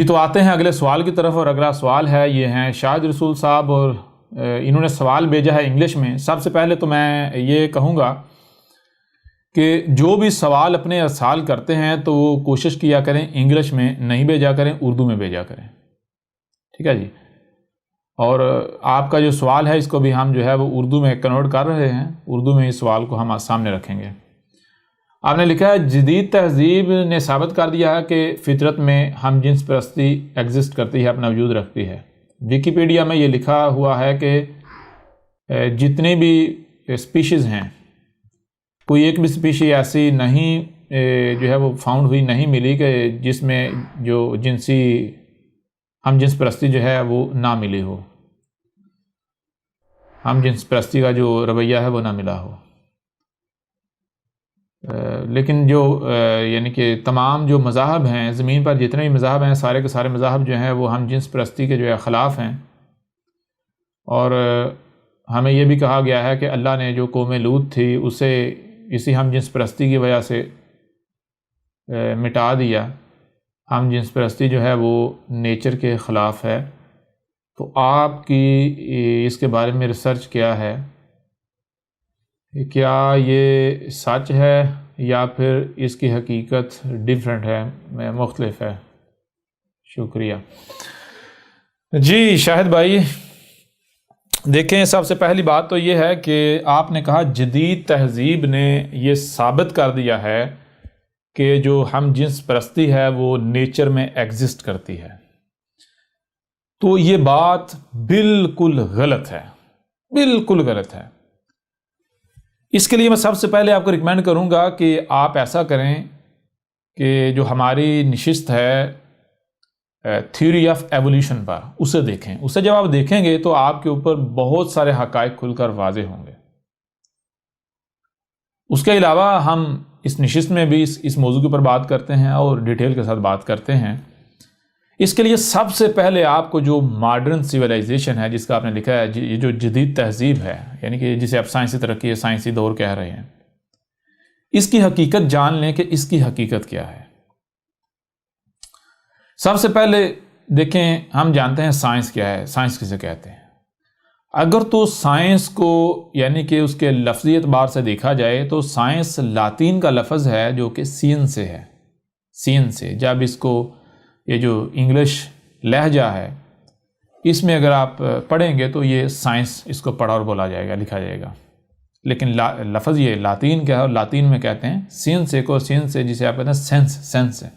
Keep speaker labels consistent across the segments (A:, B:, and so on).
A: جی تو آتے ہیں اگلے سوال کی طرف، اور اگلا سوال ہے یہ ہیں شاہد رسول صاحب، اور انہوں نے سوال بھیجا ہے انگلش میں۔ سب سے پہلے تو میں یہ کہوں گا کہ جو بھی سوال اپنے ارسال کرتے ہیں تو وہ کوشش کیا کریں انگلش میں نہیں بھیجا کریں، اردو میں بھیجا کریں، ٹھیک ہے جی۔ اور آپ کا جو سوال ہے اس کو بھی ہم جو ہے وہ اردو میں کنورٹ کر رہے ہیں، اردو میں اس سوال کو ہم سامنے رکھیں گے۔ آپ نے لکھا ہے جدید تہذیب نے ثابت کر دیا ہے کہ فطرت میں ہم جنس پرستی ایگزسٹ کرتی ہے، اپنا وجود رکھتی ہے۔ ویکیپیڈیا میں یہ لکھا ہوا ہے کہ جتنی بھی اسپیشیز ہیں، کوئی ایک بھی اسپیشی ایسی نہیں جو ہے وہ فاؤنڈ ہوئی نہیں ملی کہ جس میں جو جنسی ہم جنس پرستی جو ہے وہ نہ ملی ہو، ہم جنس پرستی کا جو رویہ ہے وہ نہ ملا ہو۔ لیکن جو یعنی کہ تمام جو مذاہب ہیں زمین پر، جتنے بھی مذاہب ہیں، سارے کے سارے مذاہب جو ہیں وہ ہم جنس پرستی کے جو ہے خلاف ہیں۔ اور ہمیں یہ بھی کہا گیا ہے کہ اللہ نے جو قوم لوط تھی اسے اسی ہم جنس پرستی کی وجہ سے مٹا دیا۔ ہم جنس پرستی جو ہے وہ نیچر کے خلاف ہے۔ تو آپ کی اس کے بارے میں ریسرچ کیا ہے؟ کیا یہ سچ ہے یا پھر اس کی حقیقت ڈیفرنٹ ہے، مختلف ہے؟ شکریہ جی شاہد بھائی۔ دیکھیں، سب سے پہلی بات تو یہ ہے کہ آپ نے کہا جدید تہذیب نے یہ ثابت کر دیا ہے کہ جو ہم جنس پرستی ہے وہ نیچر میں ایگزسٹ کرتی ہے۔ تو یہ بات بالکل غلط ہے، بالکل غلط ہے۔ اس کے لیے میں سب سے پہلے آپ کو ریکمینڈ کروں گا کہ آپ ایسا کریں کہ جو ہماری نشست ہے تھیوری آف ایولیوشن پر، اسے دیکھیں۔ اسے جب آپ دیکھیں گے تو آپ کے اوپر بہت سارے حقائق کھل کر واضح ہوں گے۔ اس کے علاوہ ہم اس نشست میں بھی اس موضوع کے اوپر بات کرتے ہیں اور ڈیٹیل کے ساتھ بات کرتے ہیں۔ اس کے لیے سب سے پہلے آپ کو جو ماڈرن سویلائزیشن ہے، جس کا آپ نے لکھا ہے یہ جو جدید تہذیب ہے، یعنی کہ جسے آپ سائنسی ترقی، سائنسی دور کہہ رہے ہیں، اس کی حقیقت جان لیں کہ اس کی حقیقت کیا ہے۔ سب سے پہلے دیکھیں، ہم جانتے ہیں سائنس کیا ہے، سائنس کسے کہتے ہیں۔ اگر تو سائنس کو یعنی کہ اس کے لفظی اعتبار سے دیکھا جائے تو سائنس لاطین کا لفظ ہے جو کہ سین سے ہے، سین سے۔ جب اس کو یہ جو انگلش لہجہ ہے اس میں اگر آپ پڑھیں گے تو یہ سائنس اس کو پڑھا اور بولا جائے گا، لکھا جائے گا، لیکن لفظ یہ لاطین کا ہے، اور لاطین میں کہتے ہیں سین سے کو، سین سے جسے آپ کہتے ہیں سینس، سینس ہے۔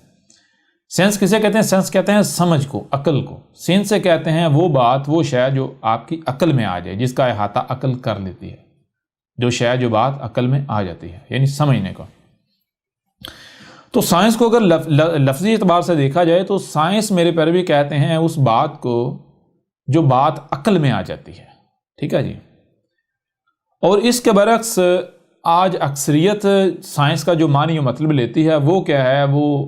A: سینس کسے کہتے ہیں؟ سینس کہتے ہیں سمجھ کو، عقل کو۔ سینس سے کہتے ہیں وہ بات، وہ شے جو آپ کی عقل میں آ جائے، جس کا احاطہ عقل کر لیتی ہے، جو شے جو بات عقل میں آ جاتی ہے، یعنی سمجھنے کو۔ تو سائنس کو اگر لفظی اعتبار سے دیکھا جائے تو سائنس میرے پیروی کہتے ہیں اس بات کو جو بات عقل میں آ جاتی ہے، ٹھیک ہے جی۔ اور اس کے برعکس آج اکثریت سائنس کا جو معنی و مطلب لیتی ہے وہ کیا ہے؟ وہ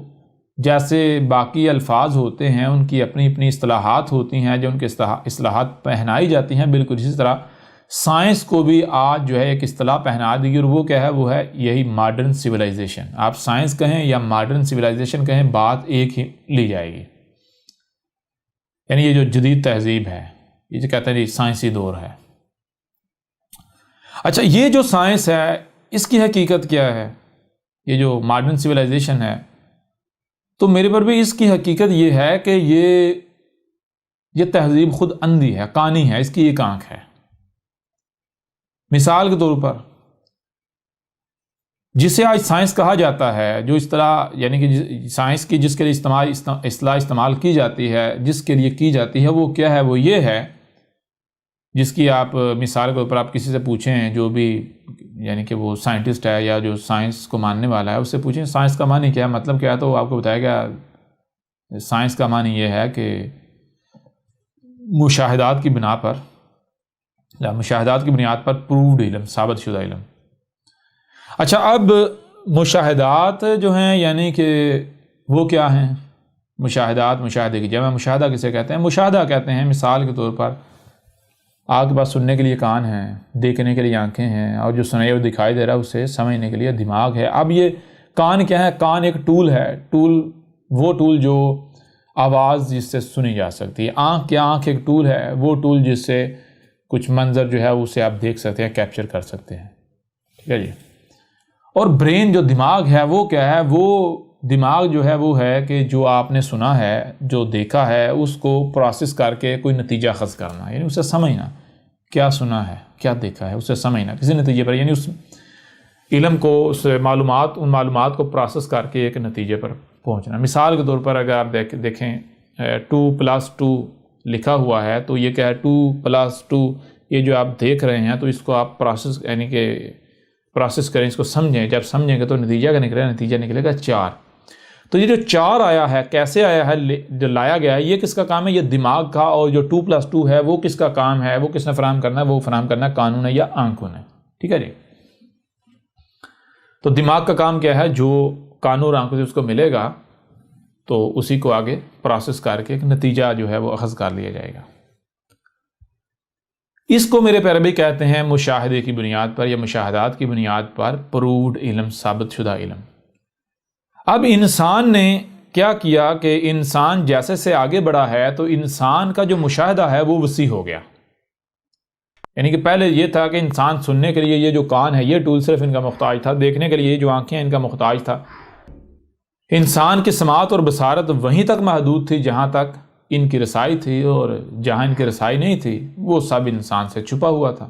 A: جیسے باقی الفاظ ہوتے ہیں ان کی اپنی اپنی اصطلاحات ہوتی ہیں جو ان کے اصطلاحات پہنائی جاتی ہیں، بالکل اسی طرح سائنس کو بھی آج جو ہے ایک اصطلاح پہنا دی گئی، اور وہ کیا ہے؟ وہ ہے یہی ماڈرن سویلائزیشن۔ آپ سائنس کہیں یا ماڈرن سویلائزیشن کہیں، بات ایک ہی لی جائے گی۔ یعنی یہ جو جدید تہذیب ہے، یہ جو کہتے ہیں جی سائنسی دور ہے۔ اچھا، یہ جو سائنس ہے اس کی حقیقت کیا ہے؟ یہ جو ماڈرن سویلائزیشن ہے، تو میرے پر بھی اس کی حقیقت یہ ہے کہ یہ تہذیب خود اندھی ہے، کانی ہے، اس کی ایک آنکھ ہے۔ مثال کے طور پر جسے آج سائنس کہا جاتا ہے، جو اصطلاح یعنی کہ سائنس کی جس کے لیے اصطلاح استعمال کی جاتی ہے، جس کے لیے کی جاتی ہے، وہ کیا ہے؟ وہ یہ ہے جس کی آپ مثال کے طور پر آپ کسی سے پوچھیں جو بھی یعنی کہ وہ سائنٹسٹ ہے یا جو سائنس کو ماننے والا ہے، اس سے پوچھیں سائنس کا معنی کیا ہے، مطلب کیا ہے، تو وہ آپ کو بتائے گا سائنس کا معنی یہ ہے کہ مشاہدات کی بنا پر یا مشاہدات کی بنیاد پر پرووڈ علم، ثابت شدہ علم۔ اچھا، اب مشاہدات جو ہیں یعنی کہ وہ کیا ہیں؟ مشاہدات، مشاہدے کی جمع مشاہدہ کسے کہتے ہیں؟ مشاہدہ کہتے ہیں مثال کے طور پر آپ کے پاس سننے کے لیے کان ہیں، دیکھنے کے لیے آنکھیں ہیں، اور جو سنائی اور دکھائی دے رہا ہے اسے سمجھنے کے لیے دماغ ہے۔ اب یہ کان کیا ہے؟ کان ایک ٹول ہے، وہ ٹول جو آواز جس سے سنی جا سکتی ہے. آنکھ ایک ٹول ہے، وہ ٹول جس سے کچھ منظر جو ہے اسے آپ دیکھ سکتے ہیں، کیپچر کر سکتے ہیں. ٹھیک ہے جی. اور برین جو دماغ ہے وہ کیا ہے؟ وہ دماغ جو ہے وہ ہے کہ جو آپ نے سنا ہے، جو دیکھا ہے، اس کو پروسیس کر کے کوئی نتیجہ اخذ کرنا، یعنی اسے سمجھنا، کیا سنا ہے، کیا دیکھا ہے، اسے سمجھنا کسی نتیجے پر، یعنی اس علم کو، اس ان معلومات کو پروسیس کر کے ایک نتیجے پر پہنچنا. مثال کے طور پر اگر آپ دیکھیں 2+2 لکھا ہوا ہے تو یہ کیا ہے؟ 2+2 یہ جو آپ دیکھ رہے ہیں تو اس کو آپ پروسیس یعنی کہ پروسیس کریں، اس کو سمجھیں. جب سمجھیں گے تو نتیجہ نکلے گا 4. تو یہ جو 4 آیا ہے، کیسے آیا ہے، جو لایا گیا ہے، یہ کس کا کام ہے؟ یہ دماغ کا. اور جو 2+2 ہے وہ کس کا کام ہے؟ وہ کس نے فراہم کرنا ہے؟ وہ فراہم کرنا ہے قانون ہے یا آنکھوں نے. ٹھیک ہے جی. تو دماغ کا کام کیا ہے؟ جو قانون اور آنکھوں سے اس کو ملے گا تو اسی کو آگے پروسیس کر کے ایک نتیجہ جو ہے وہ اخذ کر لیا جائے گا. اس کو میرے پیارے بھائی کہتے ہیں مشاہدے کی بنیاد پر یا مشاہدات کی بنیاد پر پرووڈ علم، ثابت شدہ علم. اب انسان نے کیا کیا کہ انسان جیسے سے آگے بڑھا ہے تو انسان کا جو مشاہدہ ہے وہ وسیع ہو گیا. یعنی کہ پہلے یہ تھا کہ انسان سننے کے لیے یہ جو کان ہے یہ ٹول صرف ان کا محتاج تھا، دیکھنے کے لیے یہ جو آنکھیں ہیں ان کا محتاج تھا. انسان کی سماعت اور بصارت وہیں تک محدود تھی جہاں تک ان کی رسائی تھی، اور جہاں ان کی رسائی نہیں تھی وہ سب انسان سے چھپا ہوا تھا.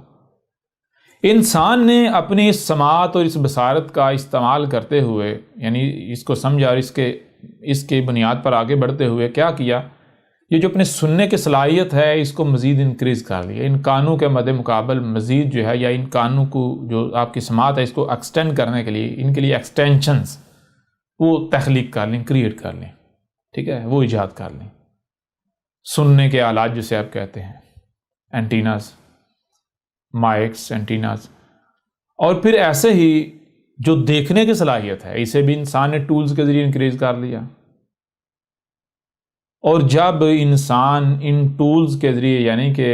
A: انسان نے اپنی اس سماعت اور اس بصارت کا استعمال کرتے ہوئے، یعنی اس کو سمجھا اور اس کے بنیاد پر آگے بڑھتے ہوئے کیا کیا؟ یہ جو اپنے سننے کی صلاحیت ہے اس کو مزید انکریز کر لیا. ان کانوں کے مد مقابل مزید جو ہے، یا ان کانوں کو جو آپ کی سماعت ہے اس کو ایکسٹینڈ کرنے کے لیے، ان کے لیے ایکسٹینشنز وہ تخلیق کر لیں، کریٹ کر لیں. ٹھیک ہے، وہ ایجاد کر لیں. سننے کے آلات جسے آپ کہتے ہیں، اینٹیناز، مائکس، اینٹیناز. اور پھر ایسے ہی جو دیکھنے کی صلاحیت ہے اسے بھی انسان نے ٹولز کے ذریعے انکریز کر لیا. اور جب انسان ان ٹولز کے ذریعے، یعنی کہ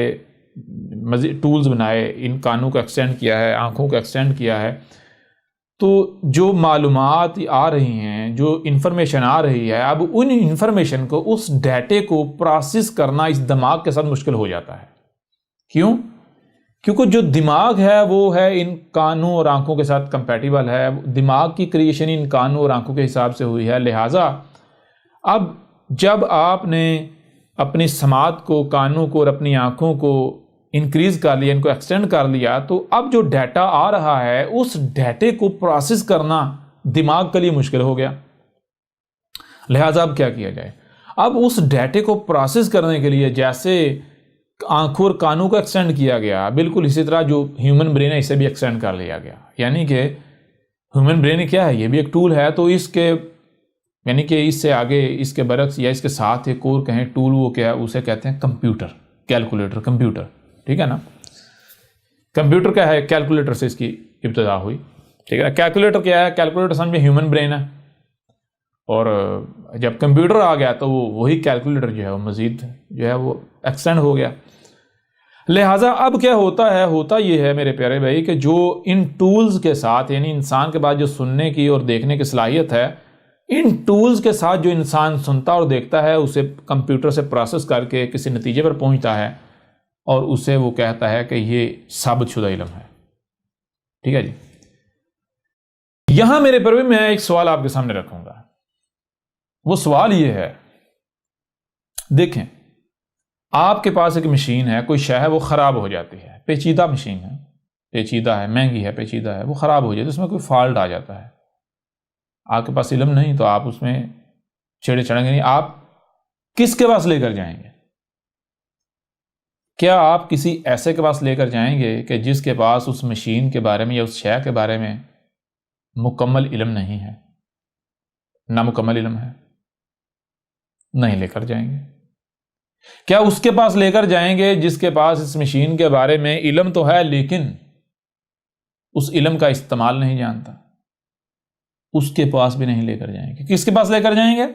A: مزید ٹولز بنائے، ان کانوں کو ایکسٹینڈ کیا ہے، آنکھوں کو ایکسٹینڈ کیا ہے، تو جو معلومات آ رہی ہیں، جو انفارمیشن آ رہی ہے، اب ان انفارمیشن کو، اس ڈیٹے کو پروسیس کرنا اس دماغ کے ساتھ مشکل ہو جاتا ہے. کیوں؟ کیونکہ جو دماغ ہے وہ ہے ان کانوں اور آنکھوں کے ساتھ کمپیٹیبل ہے. دماغ کی کریشن ان کانوں اور آنکھوں کے حساب سے ہوئی ہے. لہٰذا اب جب آپ نے اپنی سماعت کو، کانوں کو اور اپنی آنکھوں کو انکریز کر لیا، ان کو ایکسٹینڈ کر لیا، تو اب جو ڈیٹا آ رہا ہے اس ڈیٹے کو پروسیس کرنا دماغ کے لیے مشکل ہو گیا. لہٰذا اب کیا کیا جائے؟ اب اس ڈیٹے کو پروسیس کرنے کے لیے جیسے آنکھوں اور کانوں کو ایکسٹینڈ کیا گیا، بالکل اسی طرح جو ہیومن برین ہے اسے بھی ایکسٹینڈ کر لیا گیا. یعنی کہ ہیومن برین کیا ہے؟ یہ بھی ایک ٹول ہے. تو اس کے یعنی کہ اس سے آگے، اس کے برعکس یا اس کے ساتھ ایک اور کہیں ٹول، وہ کیا ہے؟ اسے کہتے ہیں کمپیوٹر، کیلکولیٹر. کمپیوٹر، ٹھیک ہے نا. کمپیوٹر کیا ہے؟ کیلکولیٹر سے اس کی ابتدا ہوئی. ٹھیک ہے. کیلکولیٹر کیا ہے؟ کیلکولیٹر سمجھے ہیومن برین ہے. اور جب کمپیوٹر آ گیا تو وہی کیلکولیٹر جو ہے وہ مزید جو ہے وہ ایکسٹینڈ ہو گیا. لہٰذا اب کیا ہوتا یہ ہے میرے پیارے بھائی کہ جو ان ٹولز کے ساتھ، یعنی انسان کے بعد جو سننے کی اور دیکھنے کی صلاحیت ہے، ان ٹولز کے ساتھ جو انسان سنتا اور دیکھتا ہے اسے کمپیوٹر سے پروسیس کر کے کسی نتیجے پر پہنچتا ہے، اور اسے وہ کہتا ہے کہ یہ ثابت شدہ علم ہے. ٹھیک ہے جی. یہاں میرے پیارے میں ایک سوال آپ کے سامنے رکھوں گا. وہ سوال یہ ہے، دیکھیں آپ کے پاس ایک مشین ہے، کوئی شے ہے، وہ خراب ہو جاتی ہے، پیچیدہ مشین ہے، پیچیدہ ہے، مہنگی ہے، پیچیدہ ہے، وہ خراب ہو جاتی ہے، اس میں کوئی فالٹ آ جاتا ہے. آپ کے پاس علم نہیں تو آپ اس میں چڑھیں گے نہیں. آپ کس کے پاس لے کر جائیں گے؟ کیا آپ کسی ایسے کے پاس لے کر جائیں گے کہ جس کے پاس اس مشین کے بارے میں یا اس شے کے بارے میں مکمل علم نہیں ہے، نامکمل علم ہے؟ نہیں لے کر جائیں گے. کیا اس کے پاس لے کر جائیں گے جس کے پاس اس مشین کے بارے میں علم تو ہے لیکن اس علم کا استعمال نہیں جانتا؟ اس کے پاس بھی نہیں لے کر جائیں گے. کس کے پاس لے کر جائیں گے؟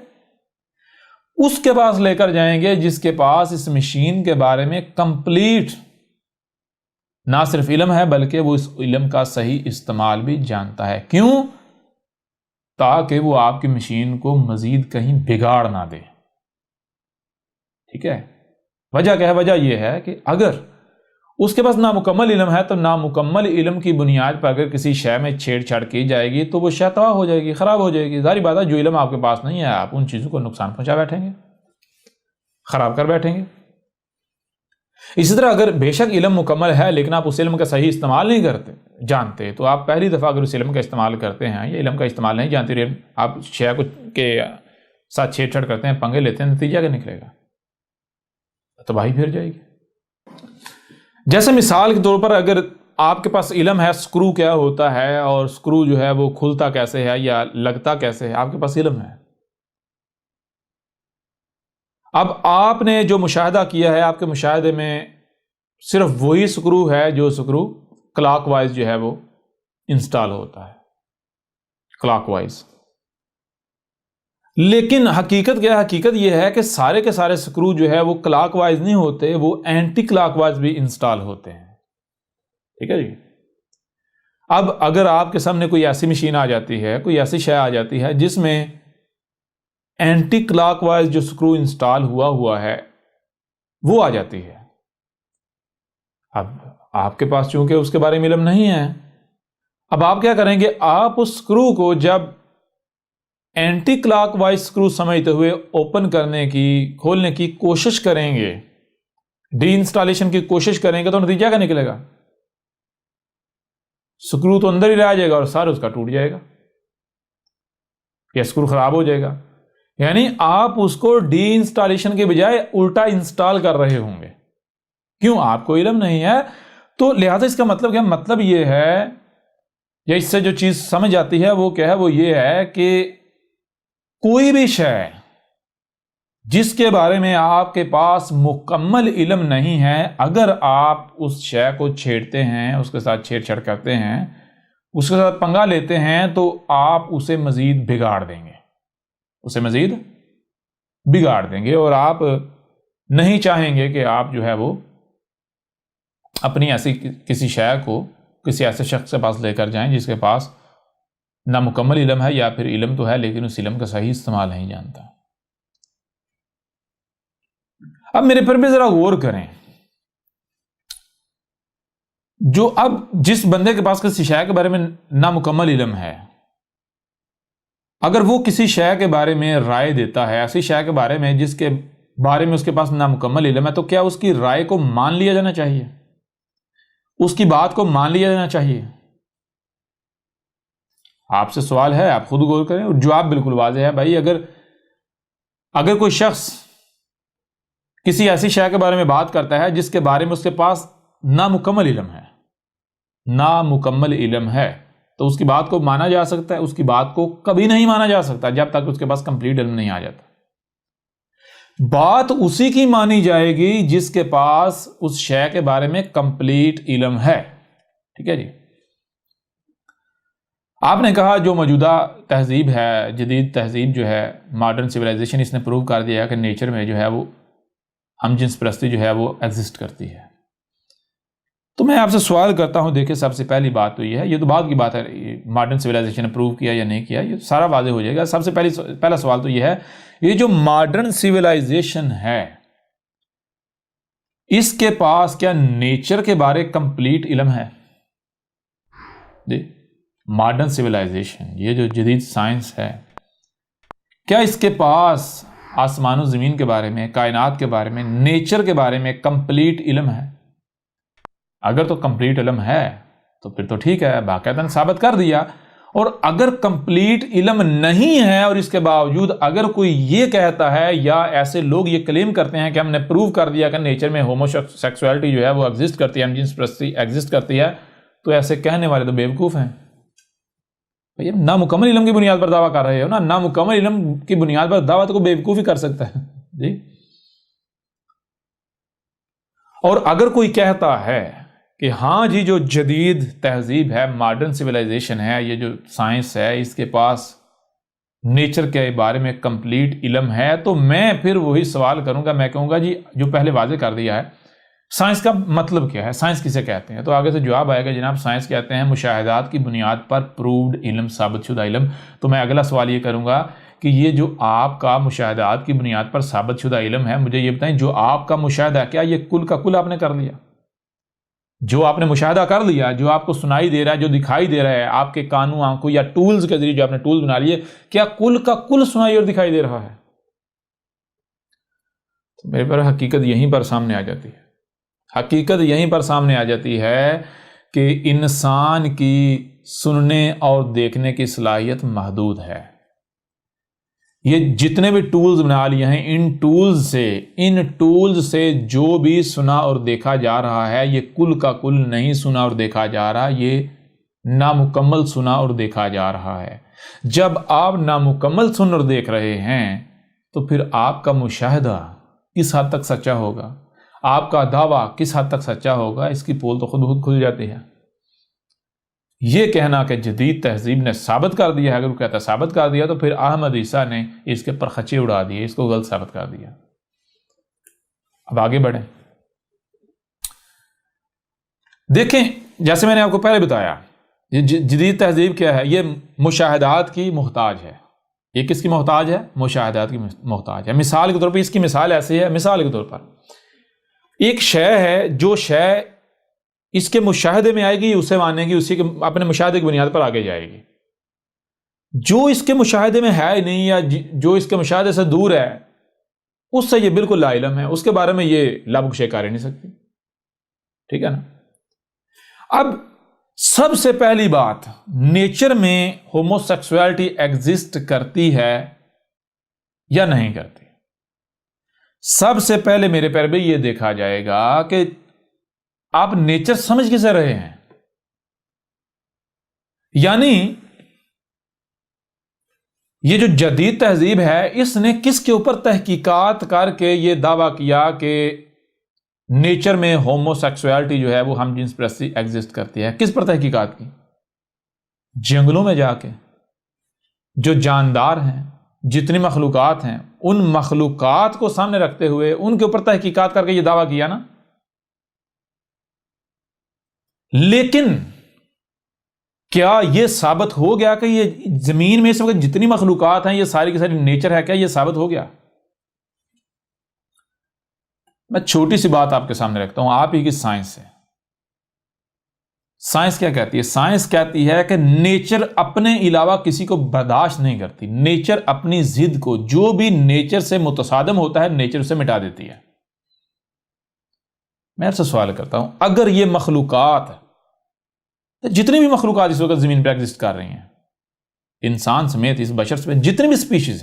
A: اس کے پاس لے کر جائیں گے جس کے پاس اس مشین کے بارے میں کمپلیٹ نہ صرف علم ہے بلکہ وہ اس علم کا صحیح استعمال بھی جانتا ہے. کیوں؟ تاکہ وہ آپ کی مشین کو مزید کہیں بگاڑ نہ دے. ٹھیک ہے. وجہ کیا ہے؟ وجہ یہ ہے کہ اگر اس کے پاس نامکمل علم ہے تو نامکمل علم کی بنیاد پر اگر کسی شے میں چھیڑ چھاڑ کی جائے گی تو وہ شے تباہ ہو جائے گی، خراب ہو جائے گی. ظاہری بات ہے جو علم آپ کے پاس نہیں ہے آپ ان چیزوں کو نقصان پہنچا بیٹھیں گے، خراب کر بیٹھیں گے. اسی طرح اگر بے شک علم مکمل ہے لیکن آپ اس علم کا صحیح استعمال نہیں جانتے تو آپ پہلی دفعہ اگر اس علم کا استعمال کرتے ہیں یا علم کا استعمال نہیں جانتے، آپ شے کو کے ساتھ چھیڑ چھاڑ کرتے ہیں، پنگے لیتے ہیں، نتیجہ کیا نکلے گا؟ تباہی پھر جائے گی. جیسے مثال کے طور پر اگر آپ کے پاس علم ہے سکرو کیا ہوتا ہے اور سکرو جو ہے وہ کھلتا کیسے ہے یا لگتا کیسے ہے، آپ کے پاس علم ہے. اب آپ نے جو مشاہدہ کیا ہے، آپ کے مشاہدے میں صرف وہی سکرو ہے جو سکرو کلاک وائز جو ہے وہ انسٹال ہوتا ہے، کلاک وائز. لیکن حقیقت کیا ہے؟ حقیقت یہ ہے کہ سارے کے سارے سکرو جو ہے وہ کلاک وائز نہیں ہوتے، وہ اینٹی کلاک وائز بھی انسٹال ہوتے ہیں. ٹھیک ہے جی. اب اگر آپ کے سامنے کوئی ایسی مشین آ جاتی ہے، کوئی ایسی شے آ جاتی ہے جس میں اینٹی کلاک وائز جو سکرو انسٹال ہوا ہے وہ آ جاتی ہے، اب آپ کے پاس چونکہ اس کے بارے میں علم نہیں ہے، اب آپ کیا کریں گے؟ آپ اس سکرو کو جب اینٹی کلاک وائز سکرو سمجھتے ہوئے اوپن کرنے کی، کھولنے کی کوشش کریں گے، ڈی انسٹالیشن کی کوشش کریں گے، تو نتیجہ کیا نکلے گا؟ سکرو تو اندر ہی رہ جائے گا اور سارا اس کا ٹوٹ جائے گا یا سکرو خراب ہو جائے گا. یعنی آپ اس کو ڈی انسٹالیشن کے بجائے الٹا انسٹال کر رہے ہوں گے. کیوں؟ آپ کو علم نہیں ہے. تو لہذا اس کا مطلب کیا؟ مطلب یہ ہے یا اس سے جو چیز سمجھ آتی ہے وہ کیا ہے؟ وہ یہ ہے کہ کوئی بھی شے جس کے بارے میں آپ کے پاس مکمل علم نہیں ہے، اگر آپ اس شے کو چھیڑتے ہیں، اس کے ساتھ چھیڑ چھاڑ کرتے ہیں، اس کے ساتھ پنگا لیتے ہیں، تو آپ اسے مزید بگاڑ دیں گے، اسے مزید بگاڑ دیں گے. اور آپ نہیں چاہیں گے کہ آپ جو ہے وہ اپنی ایسی کسی شے کو کسی ایسے شخص کے پاس لے کر جائیں جس کے پاس نہ مکمل علم ہے یا پھر علم تو ہے لیکن اس علم کا صحیح استعمال نہیں جانتا. اب میرے پر بھی ذرا غور کریں، جو اب جس بندے کے پاس کسی شے کے بارے میں نامکمل علم ہے، اگر وہ کسی شے کے بارے میں رائے دیتا ہے، ایسی شے کے بارے میں جس کے بارے میں اس کے پاس نامکمل علم ہے، تو کیا اس کی رائے کو مان لیا جانا چاہیے؟ اس کی بات کو مان لیا جانا چاہیے؟ آپ سے سوال ہے، آپ خود غور کریں. اور جواب بالکل واضح ہے بھائی. اگر کوئی شخص کسی ایسی شے کے بارے میں بات کرتا ہے جس کے بارے میں اس کے پاس نامکمل علم ہے، تو اس کی بات کو مانا جا سکتا ہے؟ اس کی بات کو کبھی نہیں مانا جا سکتا جب تک اس کے پاس کمپلیٹ علم نہیں آ جاتا. بات اسی کی مانی جائے گی جس کے پاس اس شے کے بارے میں کمپلیٹ علم ہے. ٹھیک ہے جی. آپ نے کہا جو موجودہ تہذیب ہے، جدید تہذیب جو ہے، ماڈرن سویلائزیشن، اس نے پروو کر دیا ہے کہ نیچر میں جو ہے وہ ہم جنس پرستی جو ہے وہ ایگزسٹ کرتی ہے. تو میں آپ سے سوال کرتا ہوں، دیکھیں سب سے پہلی بات تو یہ ہے، یہ تو بعد کی بات ہے، ماڈرن سویلائزیشن نے پروو کیا یا نہیں کیا یہ سارا واضح ہو جائے گا. سب سے پہلا سوال تو یہ ہے، یہ جو ماڈرن سویلائزیشن ہے اس کے پاس کیا نیچر کے بارے کمپلیٹ علم ہے؟ جی، ماڈرن سویلائزیشن، یہ جو جدید سائنس ہے، کیا اس کے پاس آسمان و زمین کے بارے میں، کائنات کے بارے میں، نیچر کے بارے میں کمپلیٹ علم ہے؟ اگر تو کمپلیٹ علم ہے تو پھر تو ٹھیک ہے، باقاعدہ ثابت کر دیا. اور اگر کمپلیٹ علم نہیں ہے اور اس کے باوجود اگر کوئی یہ کہتا ہے یا ایسے لوگ یہ کلیم کرتے ہیں کہ ہم نے پروو کر دیا کہ نیچر میں ہومو سیکسولیٹی جو ہے وہ ایگزسٹ کرتی ہے، ہم جنس پرستی ایگزسٹ کرتی ہے، تو ایسے کہنے والے تو بیوقوف ہیں. نامکمل علم کی بنیاد پر دعویٰ کر رہے ہو نا، نامکمل علم کی بنیاد پر دعویٰ تو کوئی بیوقوف ہی کر سکتا ہے جی. اور اگر کوئی کہتا ہے کہ ہاں جی جو جدید تہذیب ہے، ماڈرن سویلائزیشن ہے، یہ جو سائنس ہے، اس کے پاس نیچر کے بارے میں کمپلیٹ علم ہے، تو میں پھر وہی سوال کروں گا، میں کہوں گا جی جو پہلے واضح کر دیا ہے، سائنس کا مطلب کیا ہے، سائنس کسے کہتے ہیں؟ تو آگے سے جواب آئے گا جناب سائنس کہتے ہیں مشاہدات کی بنیاد پر پرووڈ علم، ثابت شدہ علم. تو میں اگلا سوال یہ کروں گا کہ یہ جو آپ کا مشاہدات کی بنیاد پر ثابت شدہ علم ہے، مجھے یہ بتائیں جو آپ کا مشاہدہ ہے کیا یہ کل کا کل آپ نے کر لیا؟ جو آپ نے مشاہدہ کر لیا، جو آپ کو سنائی دے رہا ہے، جو دکھائی دے رہا ہے آپ کے کانوں آنکھوں یا ٹولز کے ذریعے جو آپ نے ٹولز بنا لیے، کیا کل کا کل سنائی اور دکھائی دے رہا ہے؟ تو میرے پر حقیقت یہیں پر سامنے آ جاتی ہے، حقیقت یہیں پر سامنے آ جاتی ہے کہ انسان کی سننے اور دیکھنے کی صلاحیت محدود ہے۔ یہ جتنے بھی ٹولز بنا لیے ہیں، ان ٹولز سے جو بھی سنا اور دیکھا جا رہا ہے یہ کل کا کل نہیں سنا اور دیکھا جا رہا، یہ نامکمل سنا اور دیکھا جا رہا ہے۔ جب آپ نامکمل سن اور دیکھ رہے ہیں تو پھر آپ کا مشاہدہ کس حد تک سچا ہوگا، آپ کا دعویٰ کس حد تک سچا ہوگا، اس کی پول تو خود کھل جاتی ہے۔ یہ کہنا کہ جدید تہذیب نے ثابت کر دیا ہے، اگر وہ کہتا ہے ثابت کر دیا تو پھر احمد عیسیٰ نے اس کے پر خچے اڑا دیے، اس کو غلط ثابت کر دیا۔ اب آگے بڑھیں، دیکھیں جیسے میں نے آپ کو پہلے بتایا یہ جدید تہذیب کیا ہے، یہ مشاہدات کی محتاج ہے۔ یہ کس کی محتاج ہے؟ مشاہدات کی محتاج ہے۔ مثال کے طور پر اس کی مثال ایسی ہے، مثال کے طور پر ایک شے ہے، جو شے اس کے مشاہدے میں آئے گی اسے مانے گی، اسی کے اپنے مشاہدے کی بنیاد پر آگے جائے گی۔ جو اس کے مشاہدے میں ہے نہیں یا جو اس کے مشاہدے سے دور ہے اس سے یہ بالکل لا علم ہے، اس کے بارے میں یہ لب گشے کر ہی نہیں سکتی، ٹھیک ہے نا۔ اب سب سے پہلی بات، نیچر میں ہومو سیکسولیٹی ایگزسٹ کرتی ہے یا نہیں کرتی؟ سب سے پہلے میرے پیارے بھائی یہ دیکھا جائے گا کہ آپ نیچر سمجھ کسے رہے ہیں، یعنی یہ جو جدید تہذیب ہے اس نے کس کے اوپر تحقیقات کر کے یہ دعویٰ کیا کہ نیچر میں ہومو سیکسولیٹی جو ہے وہ ہم جنس پرستی ایگزسٹ کرتی ہے؟ کس پر تحقیقات کی؟ جنگلوں میں جا کے جو جاندار ہیں، جتنی مخلوقات ہیں، ان مخلوقات کو سامنے رکھتے ہوئے ان کے اوپر تحقیقات کر کے یہ دعویٰ کیا نا۔ لیکن کیا یہ ثابت ہو گیا کہ یہ زمین میں اس وقت جتنی مخلوقات ہیں یہ ساری کی ساری نیچر ہے؟ کیا یہ ثابت ہو گیا؟ میں چھوٹی سی بات آپ کے سامنے رکھتا ہوں، آپ ہی کی سائنس سے۔ سائنس کیا کہتی ہے؟ سائنس کہتی ہے کہ نیچر اپنے علاوہ کسی کو برداشت نہیں کرتی، نیچر اپنی ضد کو، جو بھی نیچر سے متصادم ہوتا ہے نیچر اسے مٹا دیتی ہے۔ میں آپ سے سوال کرتا ہوں، اگر یہ مخلوقات، جتنی بھی مخلوقات اس وقت زمین پر ایگزسٹ کر رہی ہیں، انسان سمیت اس بشر سمیت جتنی بھی سپیشیز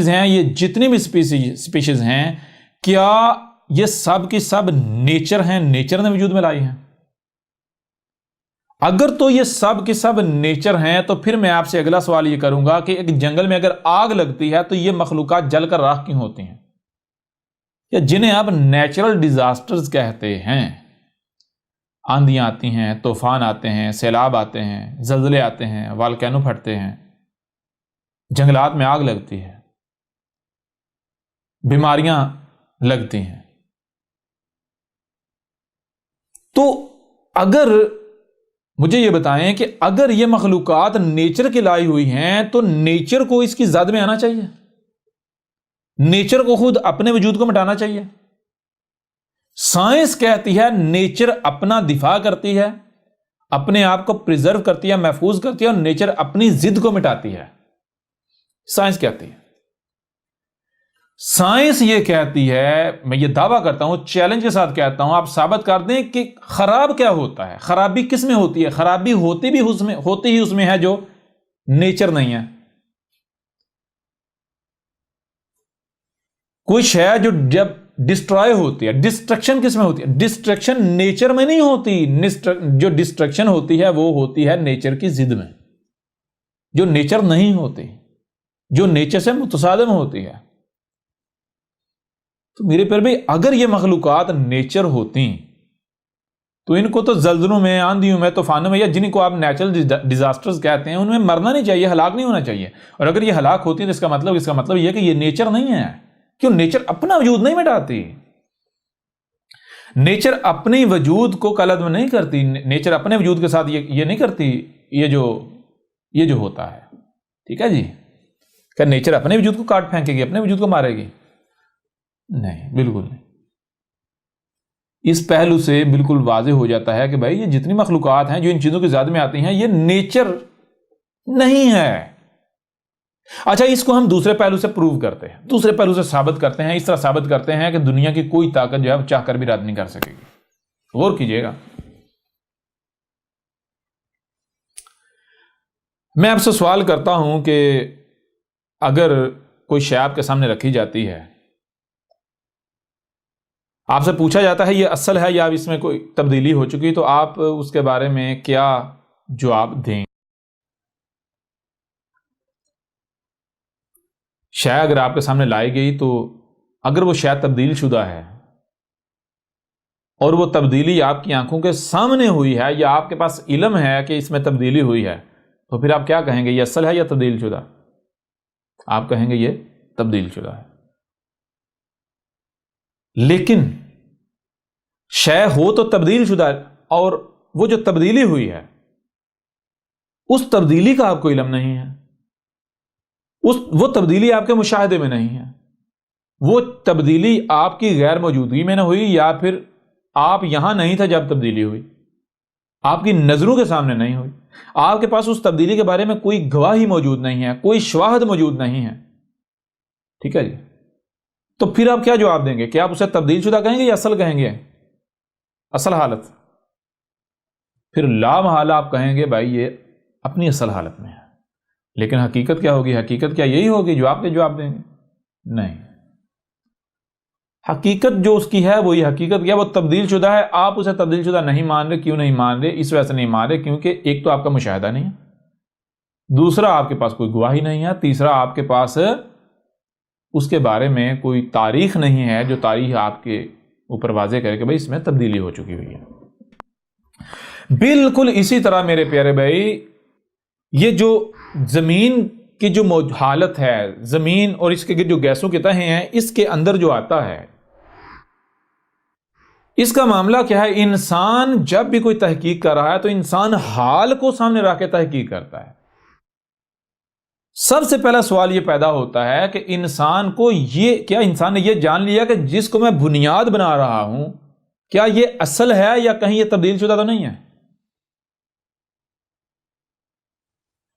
A: ہیں، یہ جتنی بھی سپیشیز ہیں، کیا یہ سب کی سب نیچر ہیں، نیچر نے وجود میں لائی ہیں؟ اگر تو یہ سب کی سب نیچر ہیں تو پھر میں آپ سے اگلا سوال یہ کروں گا کہ ایک جنگل میں اگر آگ لگتی ہے تو یہ مخلوقات جل کر راکھ کیوں ہوتی ہیں؟ یا جنہیں آپ نیچرل ڈیزاسٹرز کہتے ہیں، آندھیاں آتی ہیں، طوفان آتے ہیں، سیلاب آتے ہیں، زلزلے آتے ہیں، والکینو پھٹتے ہیں، جنگلات میں آگ لگتی ہے، بیماریاں لگتی ہیں، تو اگر مجھے یہ بتائیں کہ اگر یہ مخلوقات نیچر کی لائی ہوئی ہیں تو نیچر کو اس کی زد میں آنا چاہیے، نیچر کو خود اپنے وجود کو مٹانا چاہیے۔ سائنس کہتی ہے نیچر اپنا دفاع کرتی ہے، اپنے آپ کو پریزرو کرتی ہے، محفوظ کرتی ہے، اور نیچر اپنی ضد کو مٹاتی ہے۔ سائنس کہتی ہے، سائنس یہ کہتی ہے، میں یہ دعویٰ کرتا ہوں، چیلنج کے ساتھ کہتا ہوں، آپ ثابت کر دیں کہ خراب کیا ہوتا ہے، خرابی کس میں ہوتی ہے؟ خرابی ہوتی ہی اس میں ہے جو نیچر نہیں ہے۔ کوئی شے جو جب ڈسٹرائے ہوتی ہے، ڈسٹرکشن کس میں ہوتی ہے؟ ڈسٹرکشن نیچر میں نہیں ہوتی، جو ڈسٹرکشن ہوتی ہے وہ ہوتی ہے نیچر کی ضد میں، جو نیچر نہیں ہوتی، جو نیچر سے متصادم ہوتی ہے۔ تو میرے پیارے بھائی، اگر یہ مخلوقات نیچر ہوتی تو ان کو تو زلزلوں میں، آندھیوں میں، طوفانوں میں، یا جن کو آپ نیچرل ڈیزاسٹرز کہتے ہیں، ان میں مرنا نہیں چاہیے، ہلاک نہیں ہونا چاہیے۔ اور اگر یہ ہلاک ہوتی ہے تو اس کا مطلب یہ ہے کہ یہ نیچر نہیں ہے۔ کیوں؟ نیچر اپنا وجود نہیں مٹاتی، نیچر اپنی وجود کو کلعدم نہیں کرتی، نیچر اپنے وجود کے ساتھ یہ نہیں کرتی، یہ جو ہوتا ہے ٹھیک ہے جی. کیا نیچر اپنے وجود کو کاٹ پھینکے گی, اپنے وجود کو مارے گی؟ نہیں, بالکل نہیں. اس پہلو سے بالکل واضح ہو جاتا ہے کہ بھائی یہ جتنی مخلوقات ہیں جو ان چیزوں کی ذات میں آتی ہیں یہ نیچر نہیں ہے. اچھا, اس کو ہم دوسرے پہلو سے پروو کرتے ہیں, دوسرے پہلو سے ثابت کرتے ہیں. اس طرح ثابت کرتے ہیں کہ دنیا کی کوئی طاقت جو ہے وہ چاہ کر بھی رد نہیں کر سکے گی. غور کیجئے گا. میں آپ سے سوال کرتا ہوں کہ اگر کوئی شے آپ کے سامنے رکھی جاتی ہے, آپ سے پوچھا جاتا ہے یہ اصل ہے یا اس میں کوئی تبدیلی ہو چکی, تو آپ اس کے بارے میں کیا جواب دیں؟ شے اگر آپ کے سامنے لائی گئی تو اگر وہ شے تبدیل شدہ ہے اور وہ تبدیلی آپ کی آنکھوں کے سامنے ہوئی ہے یا آپ کے پاس علم ہے کہ اس میں تبدیلی ہوئی ہے, تو پھر آپ کیا کہیں گے, یہ اصل ہے یا تبدیل شدہ؟ آپ کہیں گے یہ تبدیل شدہ ہے. لیکن شے ہو تو تبدیل شدہ ہے, اور وہ جو تبدیلی ہوئی ہے اس تبدیلی کا آپ کو علم نہیں ہے, وہ تبدیلی آپ کے مشاہدے میں نہیں ہے, وہ تبدیلی آپ کی غیر موجودگی میں نہ ہوئی, یا پھر آپ یہاں نہیں تھا جب تبدیلی ہوئی, آپ کی نظروں کے سامنے نہیں ہوئی, آپ کے پاس اس تبدیلی کے بارے میں کوئی گواہی موجود نہیں ہے, کوئی شواہد موجود نہیں ہے. ٹھیک ہے جی. تو پھر آپ کیا جواب دیں گے؟ کہ آپ اسے تبدیل شدہ کہیں گے یا اصل کہیں گے؟ اصل حالت. پھر لا محالہ آپ کہیں گے بھائی یہ اپنی اصل حالت میں ہے. لیکن حقیقت کیا ہوگی؟ حقیقت کیا یہی ہوگی جو آپ کے جواب دیں گے؟ نہیں. حقیقت جو اس کی ہے وہی حقیقت کیا, وہ تبدیل شدہ ہے. آپ اسے تبدیل شدہ نہیں مان رہے. کیوں نہیں مان رہے؟ اس وجہ سے نہیں مان رہے کیونکہ ایک تو آپ کا مشاہدہ نہیں ہے, دوسرا آپ کے پاس کوئی گواہی نہیں ہے, تیسرا آپ کے پاس اس کے بارے میں کوئی تاریخ نہیں ہے جو تاریخ آپ کے اوپر واضح کرے کہ بھائی اس میں تبدیلی ہو چکی ہوئی ہے. بالکل اسی طرح میرے پیارے بھائی, یہ جو زمین کی جو حالت ہے, زمین اور اس کے جو گیسوں کے تہیں ہیں, اس کے اندر جو آتا ہے, اس کا معاملہ کیا ہے؟ انسان جب بھی کوئی تحقیق کر رہا ہے تو انسان حال کو سامنے رکھ کے تحقیق کرتا ہے. سب سے پہلا سوال یہ پیدا ہوتا ہے کہ انسان کو کیا انسان نے یہ جان لیا کہ جس کو میں بنیاد بنا رہا ہوں کیا یہ اصل ہے یا کہیں یہ تبدیل شدہ تو نہیں ہے؟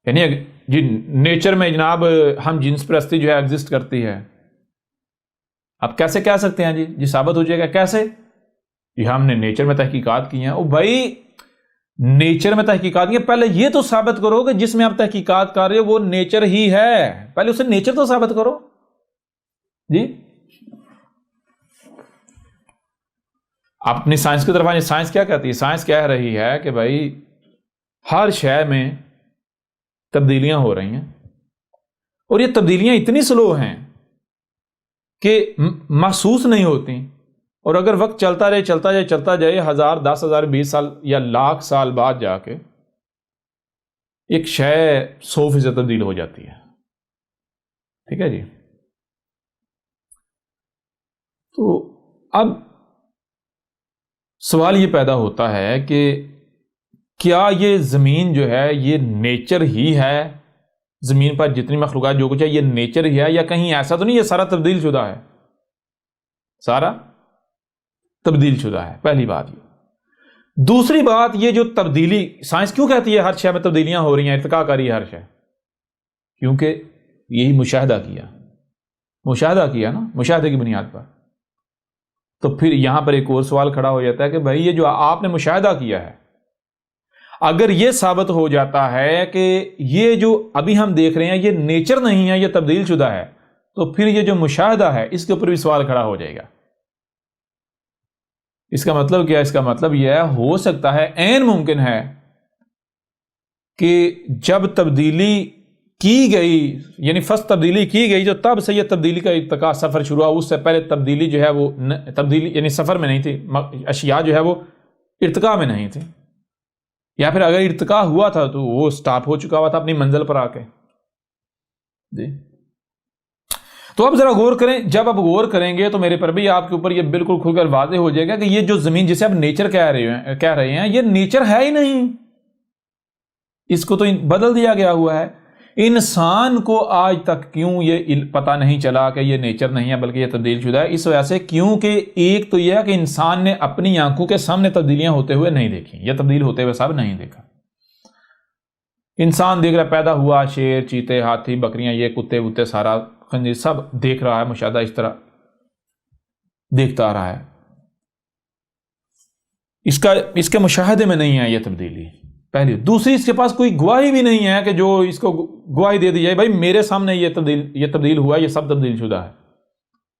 A: یعنی جی نیچر میں جناب ہم جنس پرستی جو ہے ایگزسٹ کرتی ہے, آپ کیسے کہہ سکتے ہیں جی ثابت ہو جائے گا کیسے؟ یہ ہم نے نیچر میں تحقیقات کی ہیں. او بھائی نیچر میں تحقیقات کی, پہلے یہ تو ثابت کرو کہ جس میں آپ تحقیقات کر رہے ہو وہ نیچر ہی ہے, پہلے اسے نیچر تو ثابت کرو جی. آپ اپنی سائنس کی طرف آئیں. سائنس کیا کہتی ہے؟ سائنس کہہ رہی ہے کہ بھائی ہر شے میں تبدیلیاں ہو رہی ہیں, اور یہ تبدیلیاں اتنی سلو ہیں کہ محسوس نہیں ہوتی, اور اگر وقت چلتا جائے 1000 10,000 20 سال یا لاکھ سال بعد جا کے ایک شے 100% تبدیل ہو جاتی ہے. ٹھیک ہے جی. تو اب سوال یہ پیدا ہوتا ہے کہ کیا یہ زمین جو ہے یہ نیچر ہی ہے؟ زمین پر جتنی مخلوقات جو کچھ ہے یہ نیچر ہی ہے, یا کہیں ایسا تو نہیں یہ سارا تبدیل شدہ ہے؟ سارا تبدیل شدہ ہے, پہلی بات یہ. دوسری بات, یہ جو تبدیلی سائنس کیوں کہتی ہے ہر شے میں تبدیلیاں ہو رہی ہیں, ارتقا کر رہی ہے ہر شے؟ کیونکہ یہی مشاہدہ کیا نا, مشاہدے کی بنیاد پر. تو پھر یہاں پر ایک اور سوال کھڑا ہو جاتا ہے کہ بھائی یہ جو آپ نے مشاہدہ کیا ہے, اگر یہ ثابت ہو جاتا ہے کہ یہ جو ابھی ہم دیکھ رہے ہیں یہ نیچر نہیں ہے, یہ تبدیل شدہ ہے, تو پھر یہ جو مشاہدہ ہے اس کے اوپر بھی سوال کھڑا ہو جائے گا. اس کا مطلب کیا ہے؟ اس کا مطلب یہ ہے, ہو سکتا ہے, عین ممکن ہے کہ جب تبدیلی کی گئی, یعنی فرسٹ تبدیلی کی گئی, جو تب سے یہ تبدیلی کا ارتقا سفر شروع ہوا, اس سے پہلے تبدیلی جو ہے وہ تبدیلی یعنی سفر میں نہیں تھی, اشیاء جو ہے وہ ارتقا میں نہیں تھی, یا پھر اگر ارتقا ہوا تھا تو وہ سٹاپ ہو چکا ہوا تھا اپنی منزل پر آ کے جی. تو اب ذرا غور کریں, جب آپ غور کریں گے تو میرے پر بھی آپ کے اوپر یہ بالکل کھل کر واضح ہو جائے گا کہ یہ جو زمین جسے آپ نیچر کہہ رہے ہیں یہ نیچر ہے ہی نہیں, اس کو تو بدل دیا گیا ہوا ہے. انسان کو آج تک کیوں یہ پتہ نہیں چلا کہ یہ نیچر نہیں ہے بلکہ یہ تبدیل شدہ ہے؟ اس وجہ سے کیونکہ ایک تو یہ ہے کہ انسان نے اپنی آنکھوں کے سامنے تبدیلیاں ہوتے ہوئے نہیں دیکھی، یہ تبدیل ہوتے ہوئے سب نہیں دیکھا۔ انسان دیکھ رہا پیدا ہوا، شیر، چیتے، ہاتھی، بکریاں، یہ کتے وتے سارا خنزیر سب دیکھ رہا ہے، مشاہدہ اس طرح دیکھتا آ رہا ہے، اس کے مشاہدے میں نہیں ہے یہ تبدیلی پہلی۔ دوسری، اس کے پاس کوئی گواہی بھی نہیں ہے کہ جو اس کو گواہی دے دی جائے بھائی میرے سامنے یہ تبدیل ہوا، یہ سب تبدیل شدہ ہے،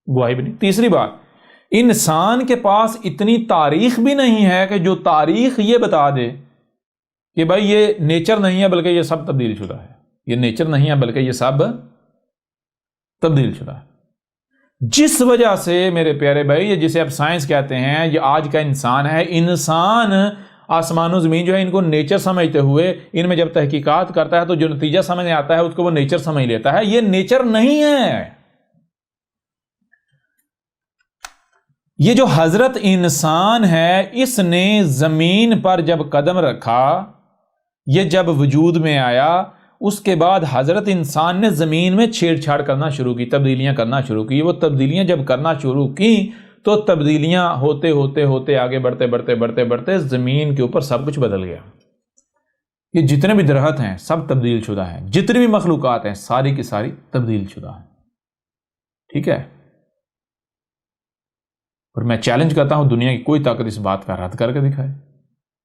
A: گواہی بھی نہیں۔ تیسری بات، انسان کے پاس اتنی تاریخ بھی نہیں ہے کہ جو تاریخ یہ بتا دے کہ بھائی یہ نیچر نہیں ہے بلکہ یہ سب تبدیل شدہ ہے، یہ نیچر نہیں ہے بلکہ یہ سب تبدیل شدہ ہے۔ جس وجہ سے میرے پیارے بھائی، یہ جسے اب سائنس کہتے ہیں، یہ آج کا انسان ہے، انسان آسمان و زمین جو ہے ان کو نیچر سمجھتے ہوئے ان میں جب تحقیقات کرتا ہے تو جو نتیجہ سمجھ آتا ہے اس کو وہ نیچر سمجھ لیتا ہے۔ یہ نیچر نہیں ہے۔ یہ جو حضرت انسان ہے، اس نے زمین پر جب قدم رکھا، یہ جب وجود میں آیا، اس کے بعد حضرت انسان نے زمین میں چھیڑ چھاڑ کرنا شروع کی، تبدیلیاں کرنا شروع کی۔ وہ تبدیلیاں جب کرنا شروع کی تو تبدیلیاں ہوتے ہوتے ہوتے آگے بڑھتے بڑھتے بڑھتے بڑھتے زمین کے اوپر سب کچھ بدل گیا۔ یہ جتنے بھی درخت ہیں سب تبدیل شدہ ہیں، جتنی بھی مخلوقات ہیں ساری کی ساری تبدیل شدہ ہیں، ٹھیک ہے؟ اور میں چیلنج کرتا ہوں، دنیا کی کوئی طاقت اس بات کا رد کر کے دکھائے۔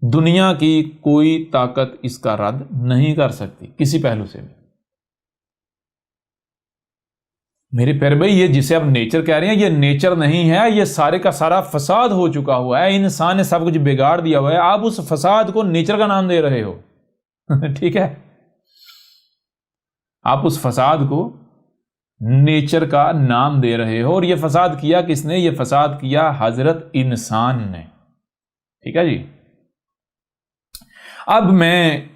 A: دنیا کی کوئی طاقت اس کا رد نہیں کر سکتی کسی پہلو سے بھی۔ میرے پیارے بھائی، یہ جسے آپ نیچر کہہ رہے ہیں، یہ نیچر نہیں ہے، یہ سارے کا سارا فساد ہو چکا ہوا ہے، انسان نے سب کچھ بگاڑ دیا ہوا ہے، آپ اس فساد کو نیچر کا نام دے رہے ہو ٹھیک ہے؟ آپ اس فساد کو نیچر کا نام دے رہے ہو، اور یہ فساد کیا کس نے؟ یہ فساد کیا حضرت انسان نے، ٹھیک ہے جی؟ اب میں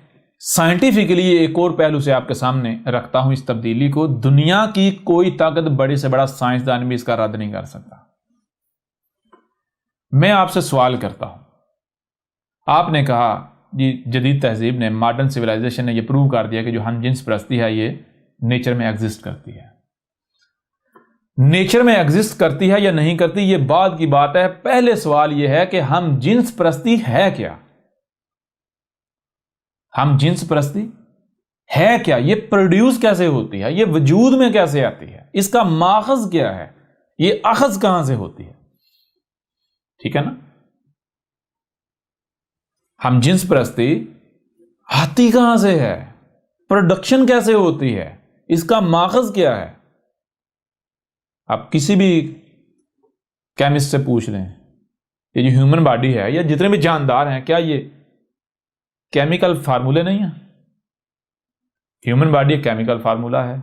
A: سائنٹیفکلی ایک اور پہلو سے آپ کے سامنے رکھتا ہوں اس تبدیلی کو۔ دنیا کی کوئی طاقت، بڑے سے بڑا سائنسدان بھی اس کا رد نہیں کر سکتا۔ میں آپ سے سوال کرتا ہوں، آپ نے کہا جی جدید تہذیب نے، ماڈرن سویلائزیشن نے یہ پروو کر دیا کہ جو ہم جنس پرستی ہے یہ نیچر میں ایگزسٹ کرتی ہے۔ نیچر میں ایگزسٹ کرتی ہے یا نہیں کرتی یہ بعد کی بات ہے، پہلے سوال یہ ہے کہ ہم جنس پرستی ہے کیا؟ ہم جنس پرستی ہے کیا؟ یہ پروڈیوس کیسے ہوتی ہے؟ یہ وجود میں کیسے آتی ہے؟ اس کا ماخذ کیا ہے؟ یہ اخذ کہاں سے ہوتی ہے؟ ٹھیک ہے نا؟ ہم جنس پرستی آتی کہاں سے ہے؟ پروڈکشن کیسے ہوتی ہے؟ اس کا ماخذ کیا ہے؟ آپ کسی بھی کیمسٹ سے پوچھ لیں، یہ جو ہیومن باڈی ہے یا جتنے بھی جاندار ہیں، کیا یہ کیمیکل فارمولے نہیں ہیں؟ ہیومن باڈی ایک کیمیکل فارمولا ہے،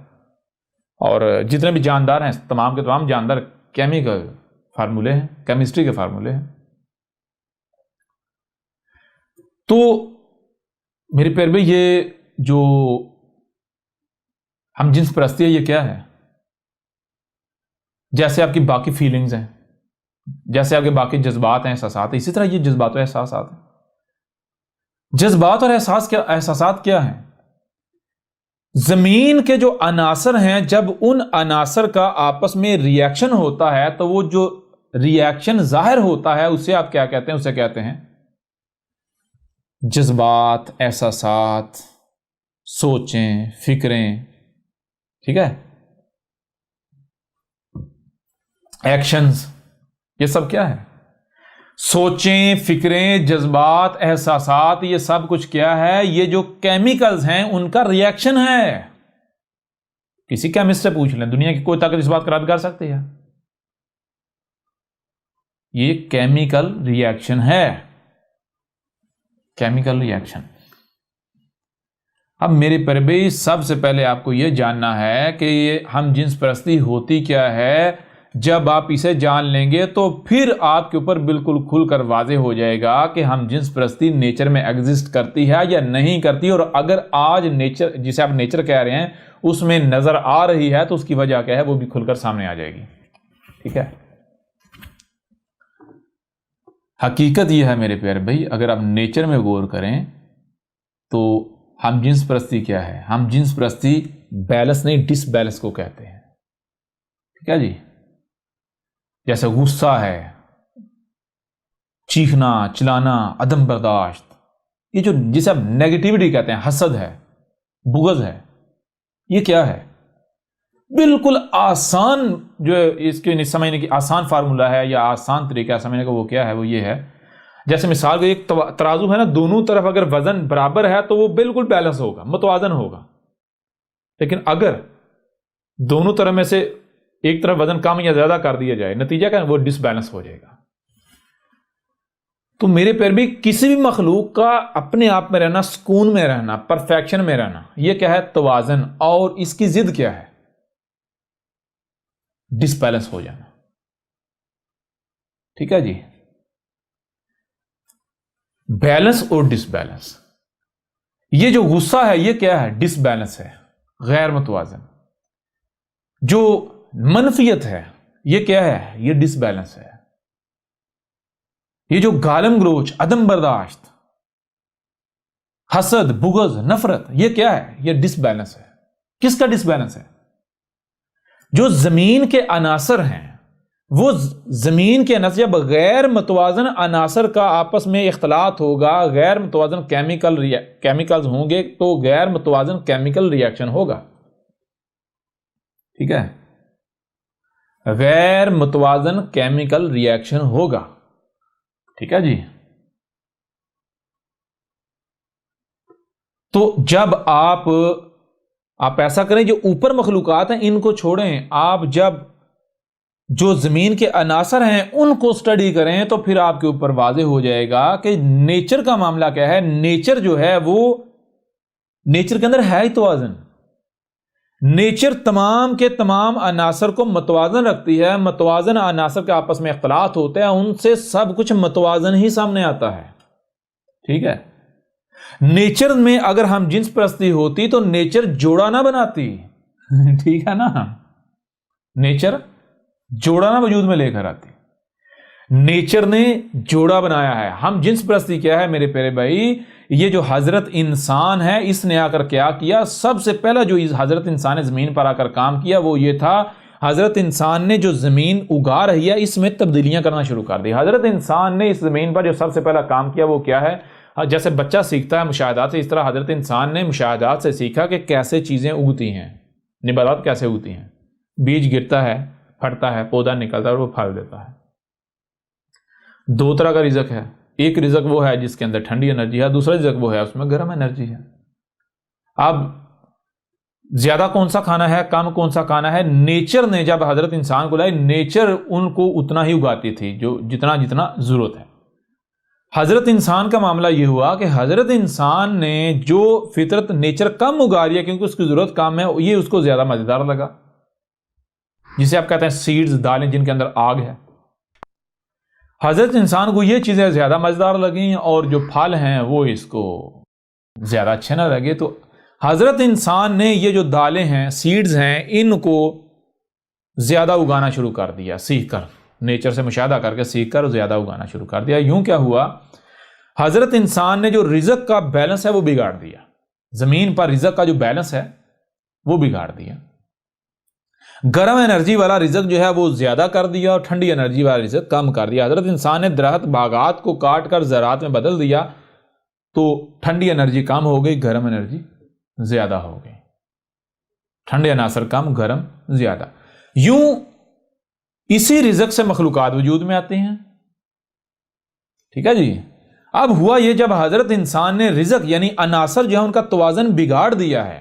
A: اور جتنے بھی جاندار ہیں تمام کے تمام جاندار کیمیکل فارمولے ہیں، کیمسٹری کے فارمولے ہیں۔ تو میرے پیارے بھائی، یہ جو ہم جنس پرستی ہے یہ کیا ہے؟ جیسے آپ کی باقی فیلنگز ہیں، جیسے آپ کے باقی جذبات ہیں، احساسات ہیں، اسی طرح یہ جذبات و احساسات ہیں۔ جذبات اور احساسات کیا ہیں؟ زمین کے جو عناصر ہیں، جب ان عناصر کا آپس میں ری ایکشن ہوتا ہے تو وہ جو ری ایکشن ظاہر ہوتا ہے اسے آپ کیا کہتے ہیں؟ اسے کہتے ہیں جذبات، احساسات، سوچیں، فکریں، ٹھیک ہے؟ ایکشنز، یہ سب کیا ہے؟ سوچیں، فکریں، جذبات، احساسات، یہ سب کچھ کیا ہے؟ یہ جو کیمیکلز ہیں ان کا ری ایکشن ہے۔ کسی کیمسٹ سے پوچھ لیں، دنیا کی کوئی طاقت اس بات کا رد کر سکتی ہے؟ یہ کیمیکل ری ایکشن ہے، کیمیکل ری ایکشن۔ اب میرے پیارے بھائی، سب سے پہلے آپ کو یہ جاننا ہے کہ یہ ہم جنس پرستی ہوتی کیا ہے۔ جب آپ اسے جان لیں گے تو پھر آپ کے اوپر بالکل کھل کر واضح ہو جائے گا کہ ہم جنس پرستی نیچر میں ایگزسٹ کرتی ہے یا نہیں کرتی، اور اگر آج نیچر، جسے آپ نیچر کہہ رہے ہیں، اس میں نظر آ رہی ہے تو اس کی وجہ کیا ہے وہ بھی کھل کر سامنے آ جائے گی، ٹھیک ہے؟ حقیقت یہ ہے میرے پیارے بھائی، اگر آپ نیچر میں غور کریں تو ہم جنس پرستی کیا ہے؟ ہم جنس پرستی بیلنس نہیں ڈس بیلنس کو کہتے ہیں. ٹھیک ہے جی. جیسے غصہ ہے، چیخنا چلانا، عدم برداشت، یہ جو جسے آپ نیگیٹیوٹی کہتے ہیں، حسد ہے، بغض ہے، یہ کیا ہے؟ بالکل آسان جو اس کے سمجھنے کی آسان فارمولا ہے یا آسان طریقہ سمجھنے کا، وہ کیا ہے؟ وہ یہ ہے، جیسے مثال کو ایک ترازو ہے نا، دونوں طرف اگر وزن برابر ہے تو وہ بالکل بیلنس ہوگا، متوازن ہوگا. لیکن اگر دونوں طرف میں سے ایک طرف وزن کم یا زیادہ کر دیا جائے، نتیجہ کیا ہے؟ وہ ڈس بیلنس ہو جائے گا. تو میرے پیر بھی کسی بھی مخلوق کا اپنے آپ میں رہنا، سکون میں رہنا، پرفیکشن میں رہنا، یہ کیا ہے؟ توازن. اور اس کی ضد کیا ہے؟ ڈس بیلنس ہو جانا. ٹھیک ہے جی. بیلنس اور ڈس بیلنس، یہ جو غصہ ہے یہ کیا ہے؟ ڈس بیلنس ہے، غیر متوازن. جو منفیت ہے یہ کیا ہے؟ یہ ڈس بیلنس ہے. یہ جو گالم گلوچ، عدم برداشت، حسد، بغض، نفرت، یہ کیا ہے؟ یہ ڈس بیلنس ہے. کس کا ڈس بیلنس ہے؟ جو زمین کے عناصر ہیں، وہ زمین کے عناصر، جب غیر متوازن عناصر کا آپس میں اختلاط ہوگا، غیر متوازن کیمیکلز ہوں گے تو غیر متوازن کیمیکل ریاکشن ہوگا. ٹھیک ہے، غیر متوازن کیمیکل ریاکشن ہوگا. ٹھیک ہے جی. تو جب آپ ایسا کریں، جو اوپر مخلوقات ہیں ان کو چھوڑیں، آپ جب جو زمین کے عناصر ہیں ان کو سٹڈی کریں تو پھر آپ کے اوپر واضح ہو جائے گا کہ نیچر کا معاملہ کیا ہے. نیچر جو ہے وہ نیچر کے اندر ہے ہی توازن. نیچر تمام کے تمام عناصر کو متوازن رکھتی ہے. متوازن عناصر کے آپس میں اختلاط ہوتے ہیں، ان سے سب کچھ متوازن ہی سامنے آتا ہے. ٹھیک ہے. نیچر میں اگر ہم جنس پرستی ہوتی تو نیچر جوڑا نہ بناتی. ٹھیک ہے نا. نیچر جوڑا نہ وجود میں لے کر آتی. نیچر نے جوڑا بنایا ہے. ہم جنس پرستی کیا ہے میرے پیارے بھائی؟ یہ جو حضرت انسان ہے، اس نے آ کر کیا کیا؟ سب سے پہلا جو حضرت انسان نے زمین پر آ کر کام کیا وہ یہ تھا، حضرت انسان نے جو زمین اگا رہی ہے اس میں تبدیلیاں کرنا شروع کر دی. حضرت انسان نے اس زمین پر جو سب سے پہلا کام کیا وہ کیا ہے؟ جیسے بچہ سیکھتا ہے مشاہدات سے، اس طرح حضرت انسان نے مشاہدات سے سیکھا کہ کیسے چیزیں اگتی ہیں، نباتات کیسے اگتی ہیں. بیج گرتا ہے، پھٹتا ہے، پودا نکلتا ہے اور وہ پھل دیتا ہے. دو طرح کا رزق ہے. ایک رزق وہ ہے جس کے اندر ٹھنڈی انرجی ہے، دوسرا رزق وہ ہے اس میں گرم انرجی ہے. اب زیادہ کون سا کھانا ہے، کم کون سا کھانا ہے؟ نیچر نے جب حضرت انسان کو لائی، نیچر ان کو اتنا ہی اگاتی تھی جو جتنا ضرورت ہے. حضرت انسان کا معاملہ یہ ہوا کہ حضرت انسان نے جو فطرت نیچر کم اگا رہی ہے کیونکہ اس کی ضرورت کم ہے، یہ اس کو زیادہ مزیدار لگا. جسے آپ کہتے ہیں سیڈز، دالیں جن کے اندر آگ ہے. حضرت انسان کو یہ چیزیں زیادہ مزیدار لگیں اور جو پھل ہیں وہ اس کو زیادہ اچھے نہ لگے. تو حضرت انسان نے یہ جو دالیں ہیں، سیڈز ہیں، ان کو زیادہ اگانا شروع کر دیا. سیکھ کر، نیچر سے مشاہدہ کر کے سیکھ کر زیادہ اگانا شروع کر دیا. یوں کیا ہوا؟ حضرت انسان نے جو رزق کا بیلنس ہے وہ بگاڑ دیا. زمین پر رزق کا جو بیلنس ہے وہ بگاڑ دیا. گرم انرجی والا رزق جو ہے وہ زیادہ کر دیا اور ٹھنڈی انرجی والا رزق کم کر دیا. حضرت انسان نے درخت باغات کو کاٹ کر زراعت میں بدل دیا تو ٹھنڈی انرجی کم ہو گئی، گرم انرجی زیادہ ہو گئی. ٹھنڈے عناصر کم، گرم زیادہ. یوں اسی رزق سے مخلوقات وجود میں آتے ہیں. ٹھیک ہے جی. اب ہوا یہ، جب حضرت انسان نے رزق یعنی عناصر جو ہے ان کا توازن بگاڑ دیا ہے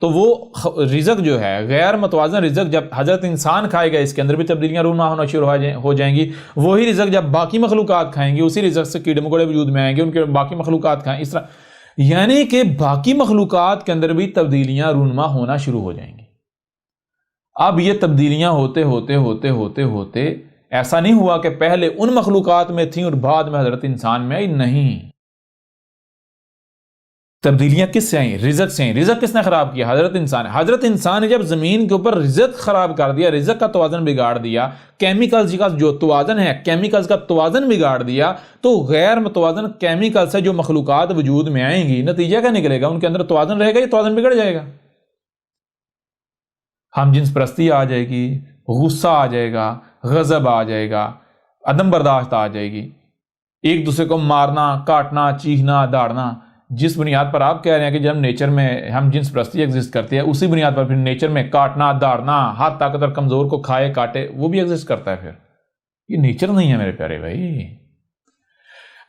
A: تو وہ رزق جو ہے غیر متوازن رزق جب حضرت انسان کھائے گا اس کے اندر بھی تبدیلیاں رونما ہونا شروع ہو جائیں گی. وہی رزق جب باقی مخلوقات کھائیں گی، اسی رزق سے کیڑے مکوڑے وجود میں آئیں گے، ان کے باقی مخلوقات کھائیں. اس طرح یعنی کہ باقی مخلوقات کے اندر بھی تبدیلیاں رونما ہونا شروع ہو جائیں گی. اب یہ تبدیلیاں ہوتے ہوتے ہوتے ہوتے ہوتے ایسا نہیں ہوا کہ پہلے ان مخلوقات میں تھیں اور بعد میں حضرت انسان میں آئی. نہیں، تبدیلیاں کس سے آئیں؟ رزق سے آئیں۔ رزق کس نے خراب کیا؟ حضرت انسان۔ حضرت انسان نے جب زمین کے اوپر رزق خراب کر دیا، رزق کا توازن بگاڑ دیا، کیمیکلز کا جو توازن ہے، کیمیکلز کا توازن بگاڑ دیا، تو غیر متوازن کیمیکل سے جو مخلوقات وجود میں آئیں گی، نتیجہ کیا نکلے گا؟ ان کے اندر توازن رہے گا یا توازن بگڑ جائے گا؟ ہم جنس پرستی آ جائے گی، غصہ آ جائے گا، غضب آ جائے گا، عدم برداشت آ جائے گی، ایک دوسرے کو مارنا، کاٹنا، چیخنا، داڑنا۔ جس بنیاد پر آپ کہہ رہے ہیں کہ جب نیچر میں ہم جنس پرستی ایگزسٹ کرتی ہے، اسی بنیاد پر پھر نیچر میں کاٹنا، داڑنا، ہاتھ طاقتور کمزور کو کھائے کاٹے، وہ بھی ایگزسٹ کرتا ہے۔ پھر یہ نیچر نہیں ہے میرے پیارے بھائی۔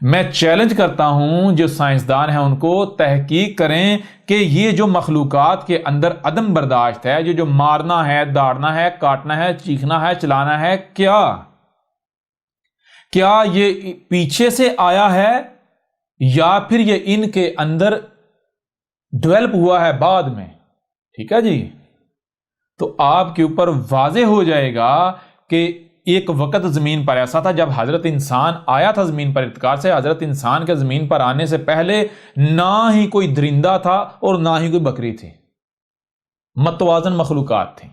A: میں چیلنج کرتا ہوں جو سائنسدان ہیں ان کو، تحقیق کریں کہ یہ جو مخلوقات کے اندر عدم برداشت ہے، جو مارنا ہے، داڑنا ہے، کاٹنا ہے، چیخنا ہے، چلانا ہے، کیا یہ پیچھے سے آیا ہے یا پھر یہ ان کے اندر ڈیولپ ہوا ہے بعد میں؟ ٹھیک ہے جی، تو آپ کے اوپر واضح ہو جائے گا کہ ایک وقت زمین پر ایسا تھا جب حضرت انسان آیا تھا زمین پر ارتقاء سے۔ حضرت انسان کے زمین پر آنے سے پہلے نہ ہی کوئی درندہ تھا اور نہ ہی کوئی بکری تھی، متوازن مخلوقات تھیں۔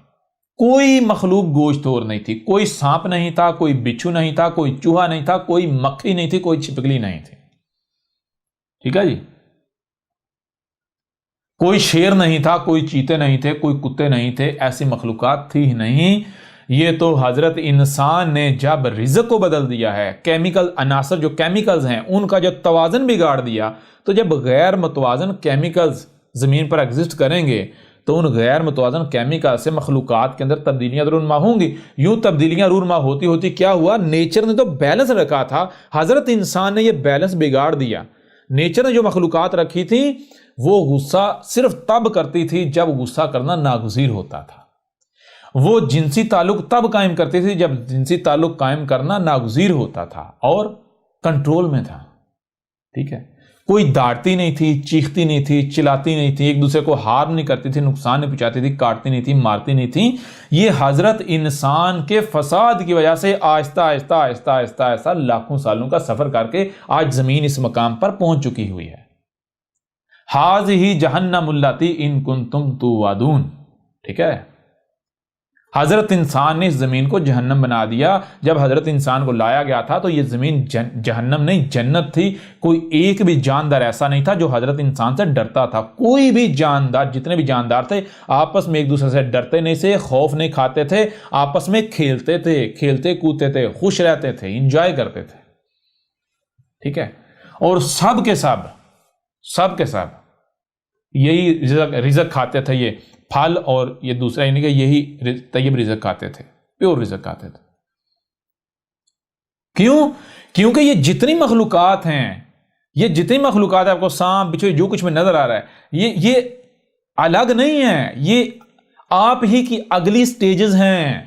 A: کوئی مخلوق گوشتور نہیں تھی، کوئی سانپ نہیں تھا، کوئی بچھو نہیں تھا، کوئی چوہا نہیں تھا، کوئی مکھی نہیں تھی، کوئی چھپکلی نہیں تھی۔ ٹھیک ہے جی، کوئی شیر نہیں تھا، کوئی چیتے نہیں تھے، کوئی کتے نہیں تھے، ایسی مخلوقات تھی ہی نہیں۔ یہ تو حضرت انسان نے جب رزق کو بدل دیا ہے، کیمیکل عناصر جو کیمیکلز ہیں ان کا جو توازن بگاڑ دیا، تو جب غیر متوازن کیمیکلز زمین پر ایگزسٹ کریں گے تو ان غیر متوازن کیمیکل سے مخلوقات کے اندر تبدیلیاں رونما ہوں گی۔ یوں تبدیلیاں رونما ہوتی ہوتی کیا ہوا؟ نیچر نے تو بیلنس رکھا تھا، حضرت انسان نے یہ بیلنس بگاڑ دیا۔ نیچر نے جو مخلوقات رکھی تھی وہ غصہ صرف تب کرتی تھی جب غصہ کرنا ناگزیر ہوتا تھا، وہ جنسی تعلق تب قائم کرتی تھی جب جنسی تعلق قائم کرنا ناگزیر ہوتا تھا اور کنٹرول میں تھا۔ ٹھیک ہے، کوئی داڑتی نہیں تھی، چیختی نہیں تھی، چلاتی نہیں تھی، ایک دوسرے کو ہارم نہیں کرتی تھی، نقصان نہیں پہنچاتی تھی، کاٹتی نہیں تھی، مارتی نہیں تھی۔ یہ حضرت انسان کے فساد کی وجہ سے آہستہ آہستہ آہستہ آہستہ آہستہ لاکھوں سالوں کا سفر کر کے آج زمین اس مقام پر پہنچ چکی ہوئی ہے۔ ہذہ جہنم اللاتی ان کنتم توعدون۔ ٹھیک ہے، حضرت انسان نے اس زمین کو جہنم بنا دیا۔ جب حضرت انسان کو لایا گیا تھا تو یہ زمین جہنم نہیں جنت تھی۔ کوئی ایک بھی جاندار ایسا نہیں تھا جو حضرت انسان سے ڈرتا تھا۔ کوئی بھی جاندار، جتنے بھی جاندار تھے آپس میں ایک دوسرے سے ڈرتے نہیں تھے، خوف نہیں کھاتے تھے، آپس میں کھیلتے تھے، کھیلتے کودتے تھے، خوش رہتے تھے، انجوائے کرتے تھے۔ ٹھیک ہے، اور سب کے سب یہی رزق کھاتے تھے، یہ پھل اور یہ دوسرا یعنی کہ یہی طیب رزق کھاتے تھے، پیور رزق کھاتے تھے۔ کیونکہ یہ جتنی مخلوقات ہیں آپ کو سانپ بچھو جو کچھ میں نظر آ رہا ہے، یہ الگ نہیں ہے، یہ آپ ہی کی اگلی سٹیجز ہیں،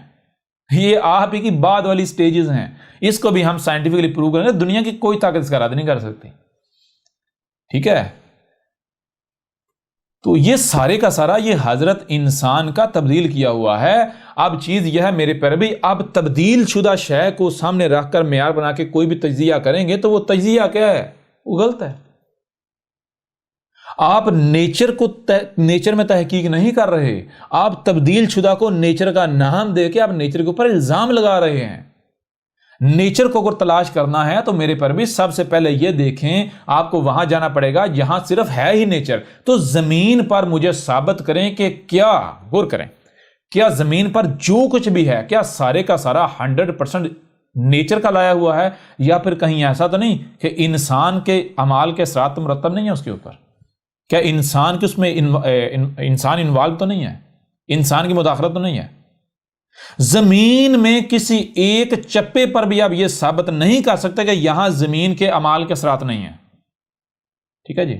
A: یہ آپ ہی کی بعد والی سٹیجز ہیں۔ اس کو بھی ہم سائنٹیفکلی پروو کریں گے، دنیا کی کوئی طاقت اس کا رد نہیں کر سکتی۔ ٹھیک ہے، تو یہ سارے کا سارا یہ حضرت انسان کا تبدیل کیا ہوا ہے۔ اب چیز یہ ہے میرے پیارے بھائی، اب تبدیل شدہ شے کو سامنے رکھ کر معیار بنا کے کوئی بھی تجزیہ کریں گے تو وہ تجزیہ کیا ہے؟ وہ غلط ہے۔ آپ نیچر میں تحقیق نہیں کر رہے، آپ تبدیل شدہ کو نیچر کا نام دے کے آپ نیچر کے اوپر الزام لگا رہے ہیں۔ نیچر کو اگر تلاش کرنا ہے تو میرے پر بھی سب سے پہلے یہ دیکھیں، آپ کو وہاں جانا پڑے گا جہاں صرف ہے ہی نیچر۔ تو زمین پر مجھے ثابت کریں کہ غور کریں، کیا زمین پر جو کچھ بھی ہے کیا سارے کا سارا 100% نیچر کا لایا ہوا ہے، یا پھر کہیں ایسا تو نہیں کہ انسان کے اعمال کے اثرات مرتب نہیں ہے اس کے اوپر؟ کیا انسان کے اس میں انسان انوالو تو نہیں ہے، انسان کی مداخلت تو نہیں ہے؟ زمین میں کسی ایک چپے پر بھی آپ یہ ثابت نہیں کر سکتے کہ یہاں زمین کے اعمال کے اثرات نہیں ہیں۔ ٹھیک ہے جی،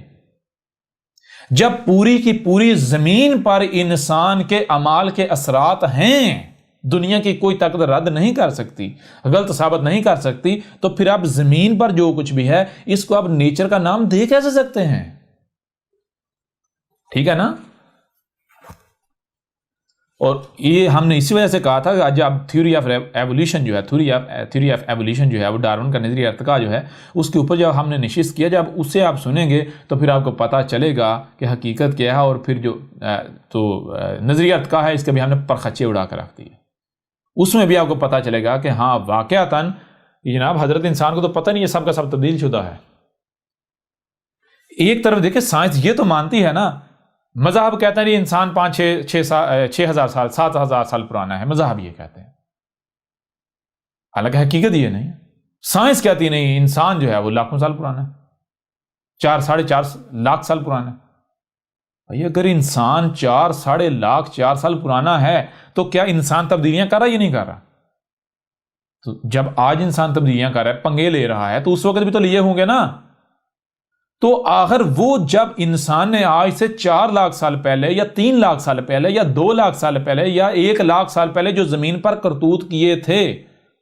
A: جب پوری کی پوری زمین پر انسان کے اعمال کے اثرات ہیں، دنیا کی کوئی طاقت رد نہیں کر سکتی، غلط ثابت نہیں کر سکتی، تو پھر آپ زمین پر جو کچھ بھی ہے اس کو آپ نیچر کا نام دے کیسے سکتے ہیں؟ ٹھیک ہے نا؟ اور یہ ہم نے اسی وجہ سے کہا تھا کہ جب تھیوری آف ایولیوشن جو ہے تھیوری آف ایولیوشن جو ہے وہ ڈارون کا نظریہ ارتقاء جو ہے اس کے اوپر جب ہم نے نشست کیا، جب اسے آپ سنیں گے تو پھر آپ کو پتہ چلے گا کہ حقیقت کیا ہے، اور پھر جو تو نظریہ ارتقاء ہے اس کے بھی ہم نے پرخچے اڑا کر رکھ دیے، اس میں بھی آپ کو پتہ چلے گا کہ ہاں واقعتاً جناب حضرت انسان کو تو پتہ نہیں ہے، سب کا سب تبدیل شدہ ہے۔ ایک طرف دیکھیں سائنس یہ تو مانتی ہے نا، مذہب کہتا ہے نہیں انسان 5,000 سال 7,000 سال پرانا ہے، مذہب یہ کہتے ہیں، حالانکہ حقیقت یہ نہیں، سائنس کہتی نہیں انسان جو ہے وہ لاکھوں سال پرانا ہے، 4.5 لاکھ سال پرانا ہے۔ بھائی اگر انسان 4 سال پرانا ہے تو کیا انسان تبدیلیاں کر رہا ہے یا نہیں کر رہا؟ تو جب آج انسان تبدیلیاں کر رہا ہے، پنگے لے رہا ہے، تو اس وقت بھی تو لیے ہوں گے نا۔ تو آخر وہ جب انسان نے آج سے 4 لاکھ سال پہلے یا 3 لاکھ سال پہلے یا 2 لاکھ سال پہلے یا 1 لاکھ سال پہلے جو زمین پر کرتوت کیے تھے،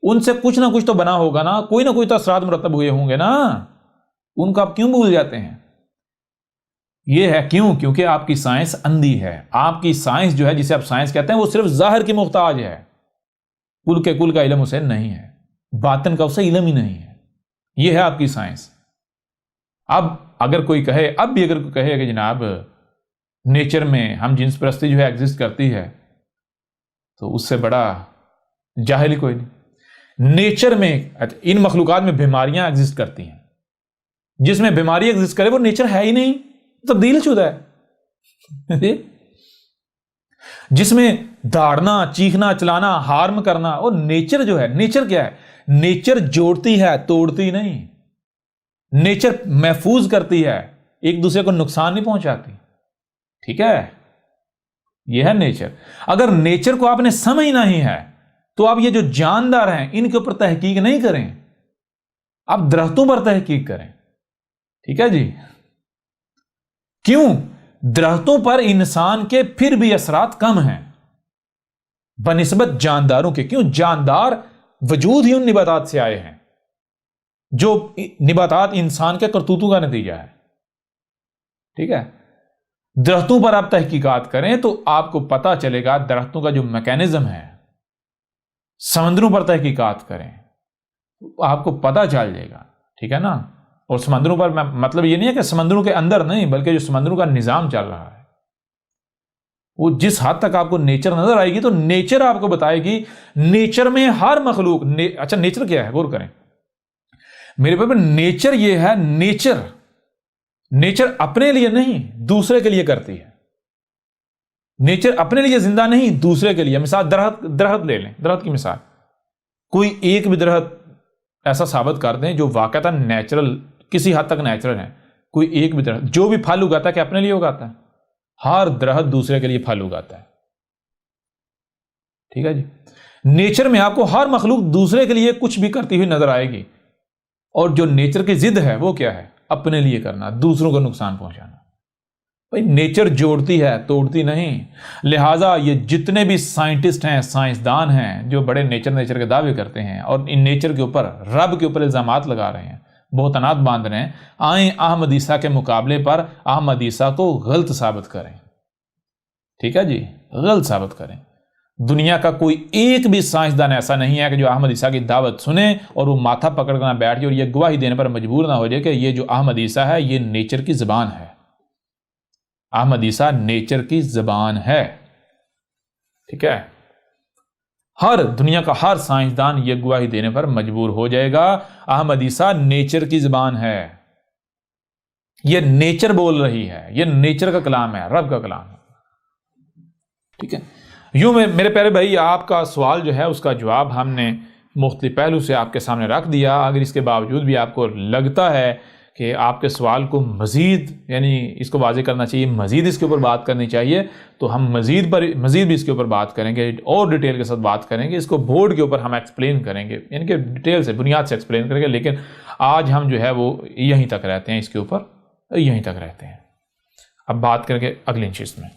A: ان سے کچھ نہ کچھ تو بنا ہوگا نا، کوئی نہ کوئی تو اثرات مرتب ہوئے ہوں گے نا، ان کو آپ کیوں بھول جاتے ہیں؟ یہ ہے کیوں؟ کیونکہ آپ کی سائنس اندھی ہے۔ آپ کی سائنس جو ہے جسے آپ سائنس کہتے ہیں وہ صرف ظاہر کی محتاج ہے، کل کے کل کا علم اسے نہیں ہے، باطن کا اسے علم ہی نہیں ہے۔ یہ ہے آپ کی سائنس۔ اب اگر کوئی کہے، اب بھی اگر کوئی کہے کہ جناب نیچر میں ہم جنس پرستی جو ہے ایگزسٹ کرتی ہے، تو اس سے بڑا جاہل ہی کوئی نہیں۔ نیچر میں ان مخلوقات میں بیماریاں ایگزسٹ کرتی ہیں، جس میں بیماری ایگزسٹ کرے وہ نیچر ہے ہی نہیں، تبدیل شدہ ہے۔ جس میں داڑنا، چیخنا، چلانا، ہارم کرنا، اور نیچر جو ہے، نیچر کیا ہے؟ نیچر جوڑتی ہے، توڑتی نہیں۔ نیچر محفوظ کرتی ہے، ایک دوسرے کو نقصان نہیں پہنچاتی، ٹھیک ہے؟ یہ ہے نیچر۔ اگر نیچر کو آپ نے سمجھنا ہی ہے تو آپ یہ جو جاندار ہیں ان کے اوپر تحقیق نہیں کریں، آپ درختوں پر تحقیق کریں، ٹھیک ہے جی؟ کیوں؟ درختوں پر انسان کے پھر بھی اثرات کم ہیں بنسبت جانداروں کے۔ کیوں؟ جاندار وجود ہی ان نباتات سے آئے ہیں، جو نباتات انسان کے کرتوتوں کا نتیجہ ہے، ٹھیک ہے؟ درختوں پر آپ تحقیقات کریں تو آپ کو پتا چلے گا درختوں کا جو میکینزم ہے۔ سمندروں پر تحقیقات کریں تو آپ کو پتا چل جائے گا، ٹھیک ہے نا؟ اور سمندروں پر مطلب یہ نہیں ہے کہ سمندروں کے اندر نہیں، بلکہ جو سمندروں کا نظام چل رہا ہے، وہ جس حد تک آپ کو نیچر نظر آئے گی تو نیچر آپ کو بتائے گی۔ نیچر میں ہر مخلوق اچھا نیچر کیا ہے غور کریں میرے پاس۔ نیچر یہ ہے، نیچر اپنے لیے نہیں دوسرے کے لیے کرتی ہے۔ نیچر اپنے لیے زندہ نہیں، دوسرے کے لیے۔ مثال درخت لے لیں، درخت کی مثال، کوئی ایک بھی درخت ایسا ثابت کر دیں جو واقعتا نیچرل، کسی حد تک نیچرل ہے، کوئی ایک بھی درخت جو بھی پھل اگاتا ہے کہ اپنے لیے اگاتا ہے؟ ہر درخت دوسرے کے لیے پھل اگاتا ہے، ٹھیک ہے جی؟ نیچر میں آپ کو ہر مخلوق دوسرے کے لیے کچھ بھی کرتی ہوئی نظر آئے گی، اور جو نیچر کی ضد ہے وہ کیا ہے؟ اپنے لیے کرنا، دوسروں کو نقصان پہنچانا۔ بھائی نیچر جوڑتی ہے، توڑتی نہیں۔ لہٰذا یہ جتنے بھی سائنٹسٹ ہیں، سائنسدان ہیں، جو بڑے نیچر کے دعوے کرتے ہیں اور ان نیچر کے اوپر، رب کے اوپر الزامات لگا رہے ہیں، بہتانات باندھ رہے ہیں، آئیں احمد عیسیٰ کے مقابلے پر احمد عیسیٰ کو غلط ثابت کریں، ٹھیک ہے جی؟ غلط ثابت کریں۔ دنیا کا کوئی ایک بھی سائنسدان ایسا نہیں ہے کہ جو احمد عیسیٰ کی دعوت سنے اور وہ ماتھا پکڑ کر بیٹھ جائے اور یہ گواہی دینے پر مجبور نہ ہو جائے کہ یہ جو احمد عیسیٰ ہے یہ نیچر کی زبان ہے۔ احمد عیسیٰ نیچر کی زبان ہے، ٹھیک ہے؟ ہر دنیا کا ہر سائنسدان یہ گواہی دینے پر مجبور ہو جائے گا احمد عیسیٰ نیچر کی زبان ہے، یہ نیچر بول رہی ہے، یہ نیچر کا کلام ہے، رب کا کلام ہے، ٹھیک ہے؟ یوں میرے پیارے بھائی، آپ کا سوال جو ہے اس کا جواب ہم نے مختلف پہلو سے آپ کے سامنے رکھ دیا۔ اگر اس کے باوجود بھی آپ کو لگتا ہے کہ آپ کے سوال کو مزید، یعنی اس کو واضح کرنا چاہیے، مزید اس کے اوپر بات کرنی چاہیے، تو ہم مزید بھی اس کے اوپر بات کریں گے اور ڈیٹیل کے ساتھ بات کریں گے۔ اس کو بورڈ کے اوپر ہم ایکسپلین کریں گے، یعنی کہ ڈیٹیل سے، بنیاد سے ایکسپلین کریں گے، لیکن آج ہم جو ہے وہ یہیں تک رہتے ہیں، اس کے اوپر یہیں تک رہتے ہیں۔ اب بات کریں گے اگلی نشست میں۔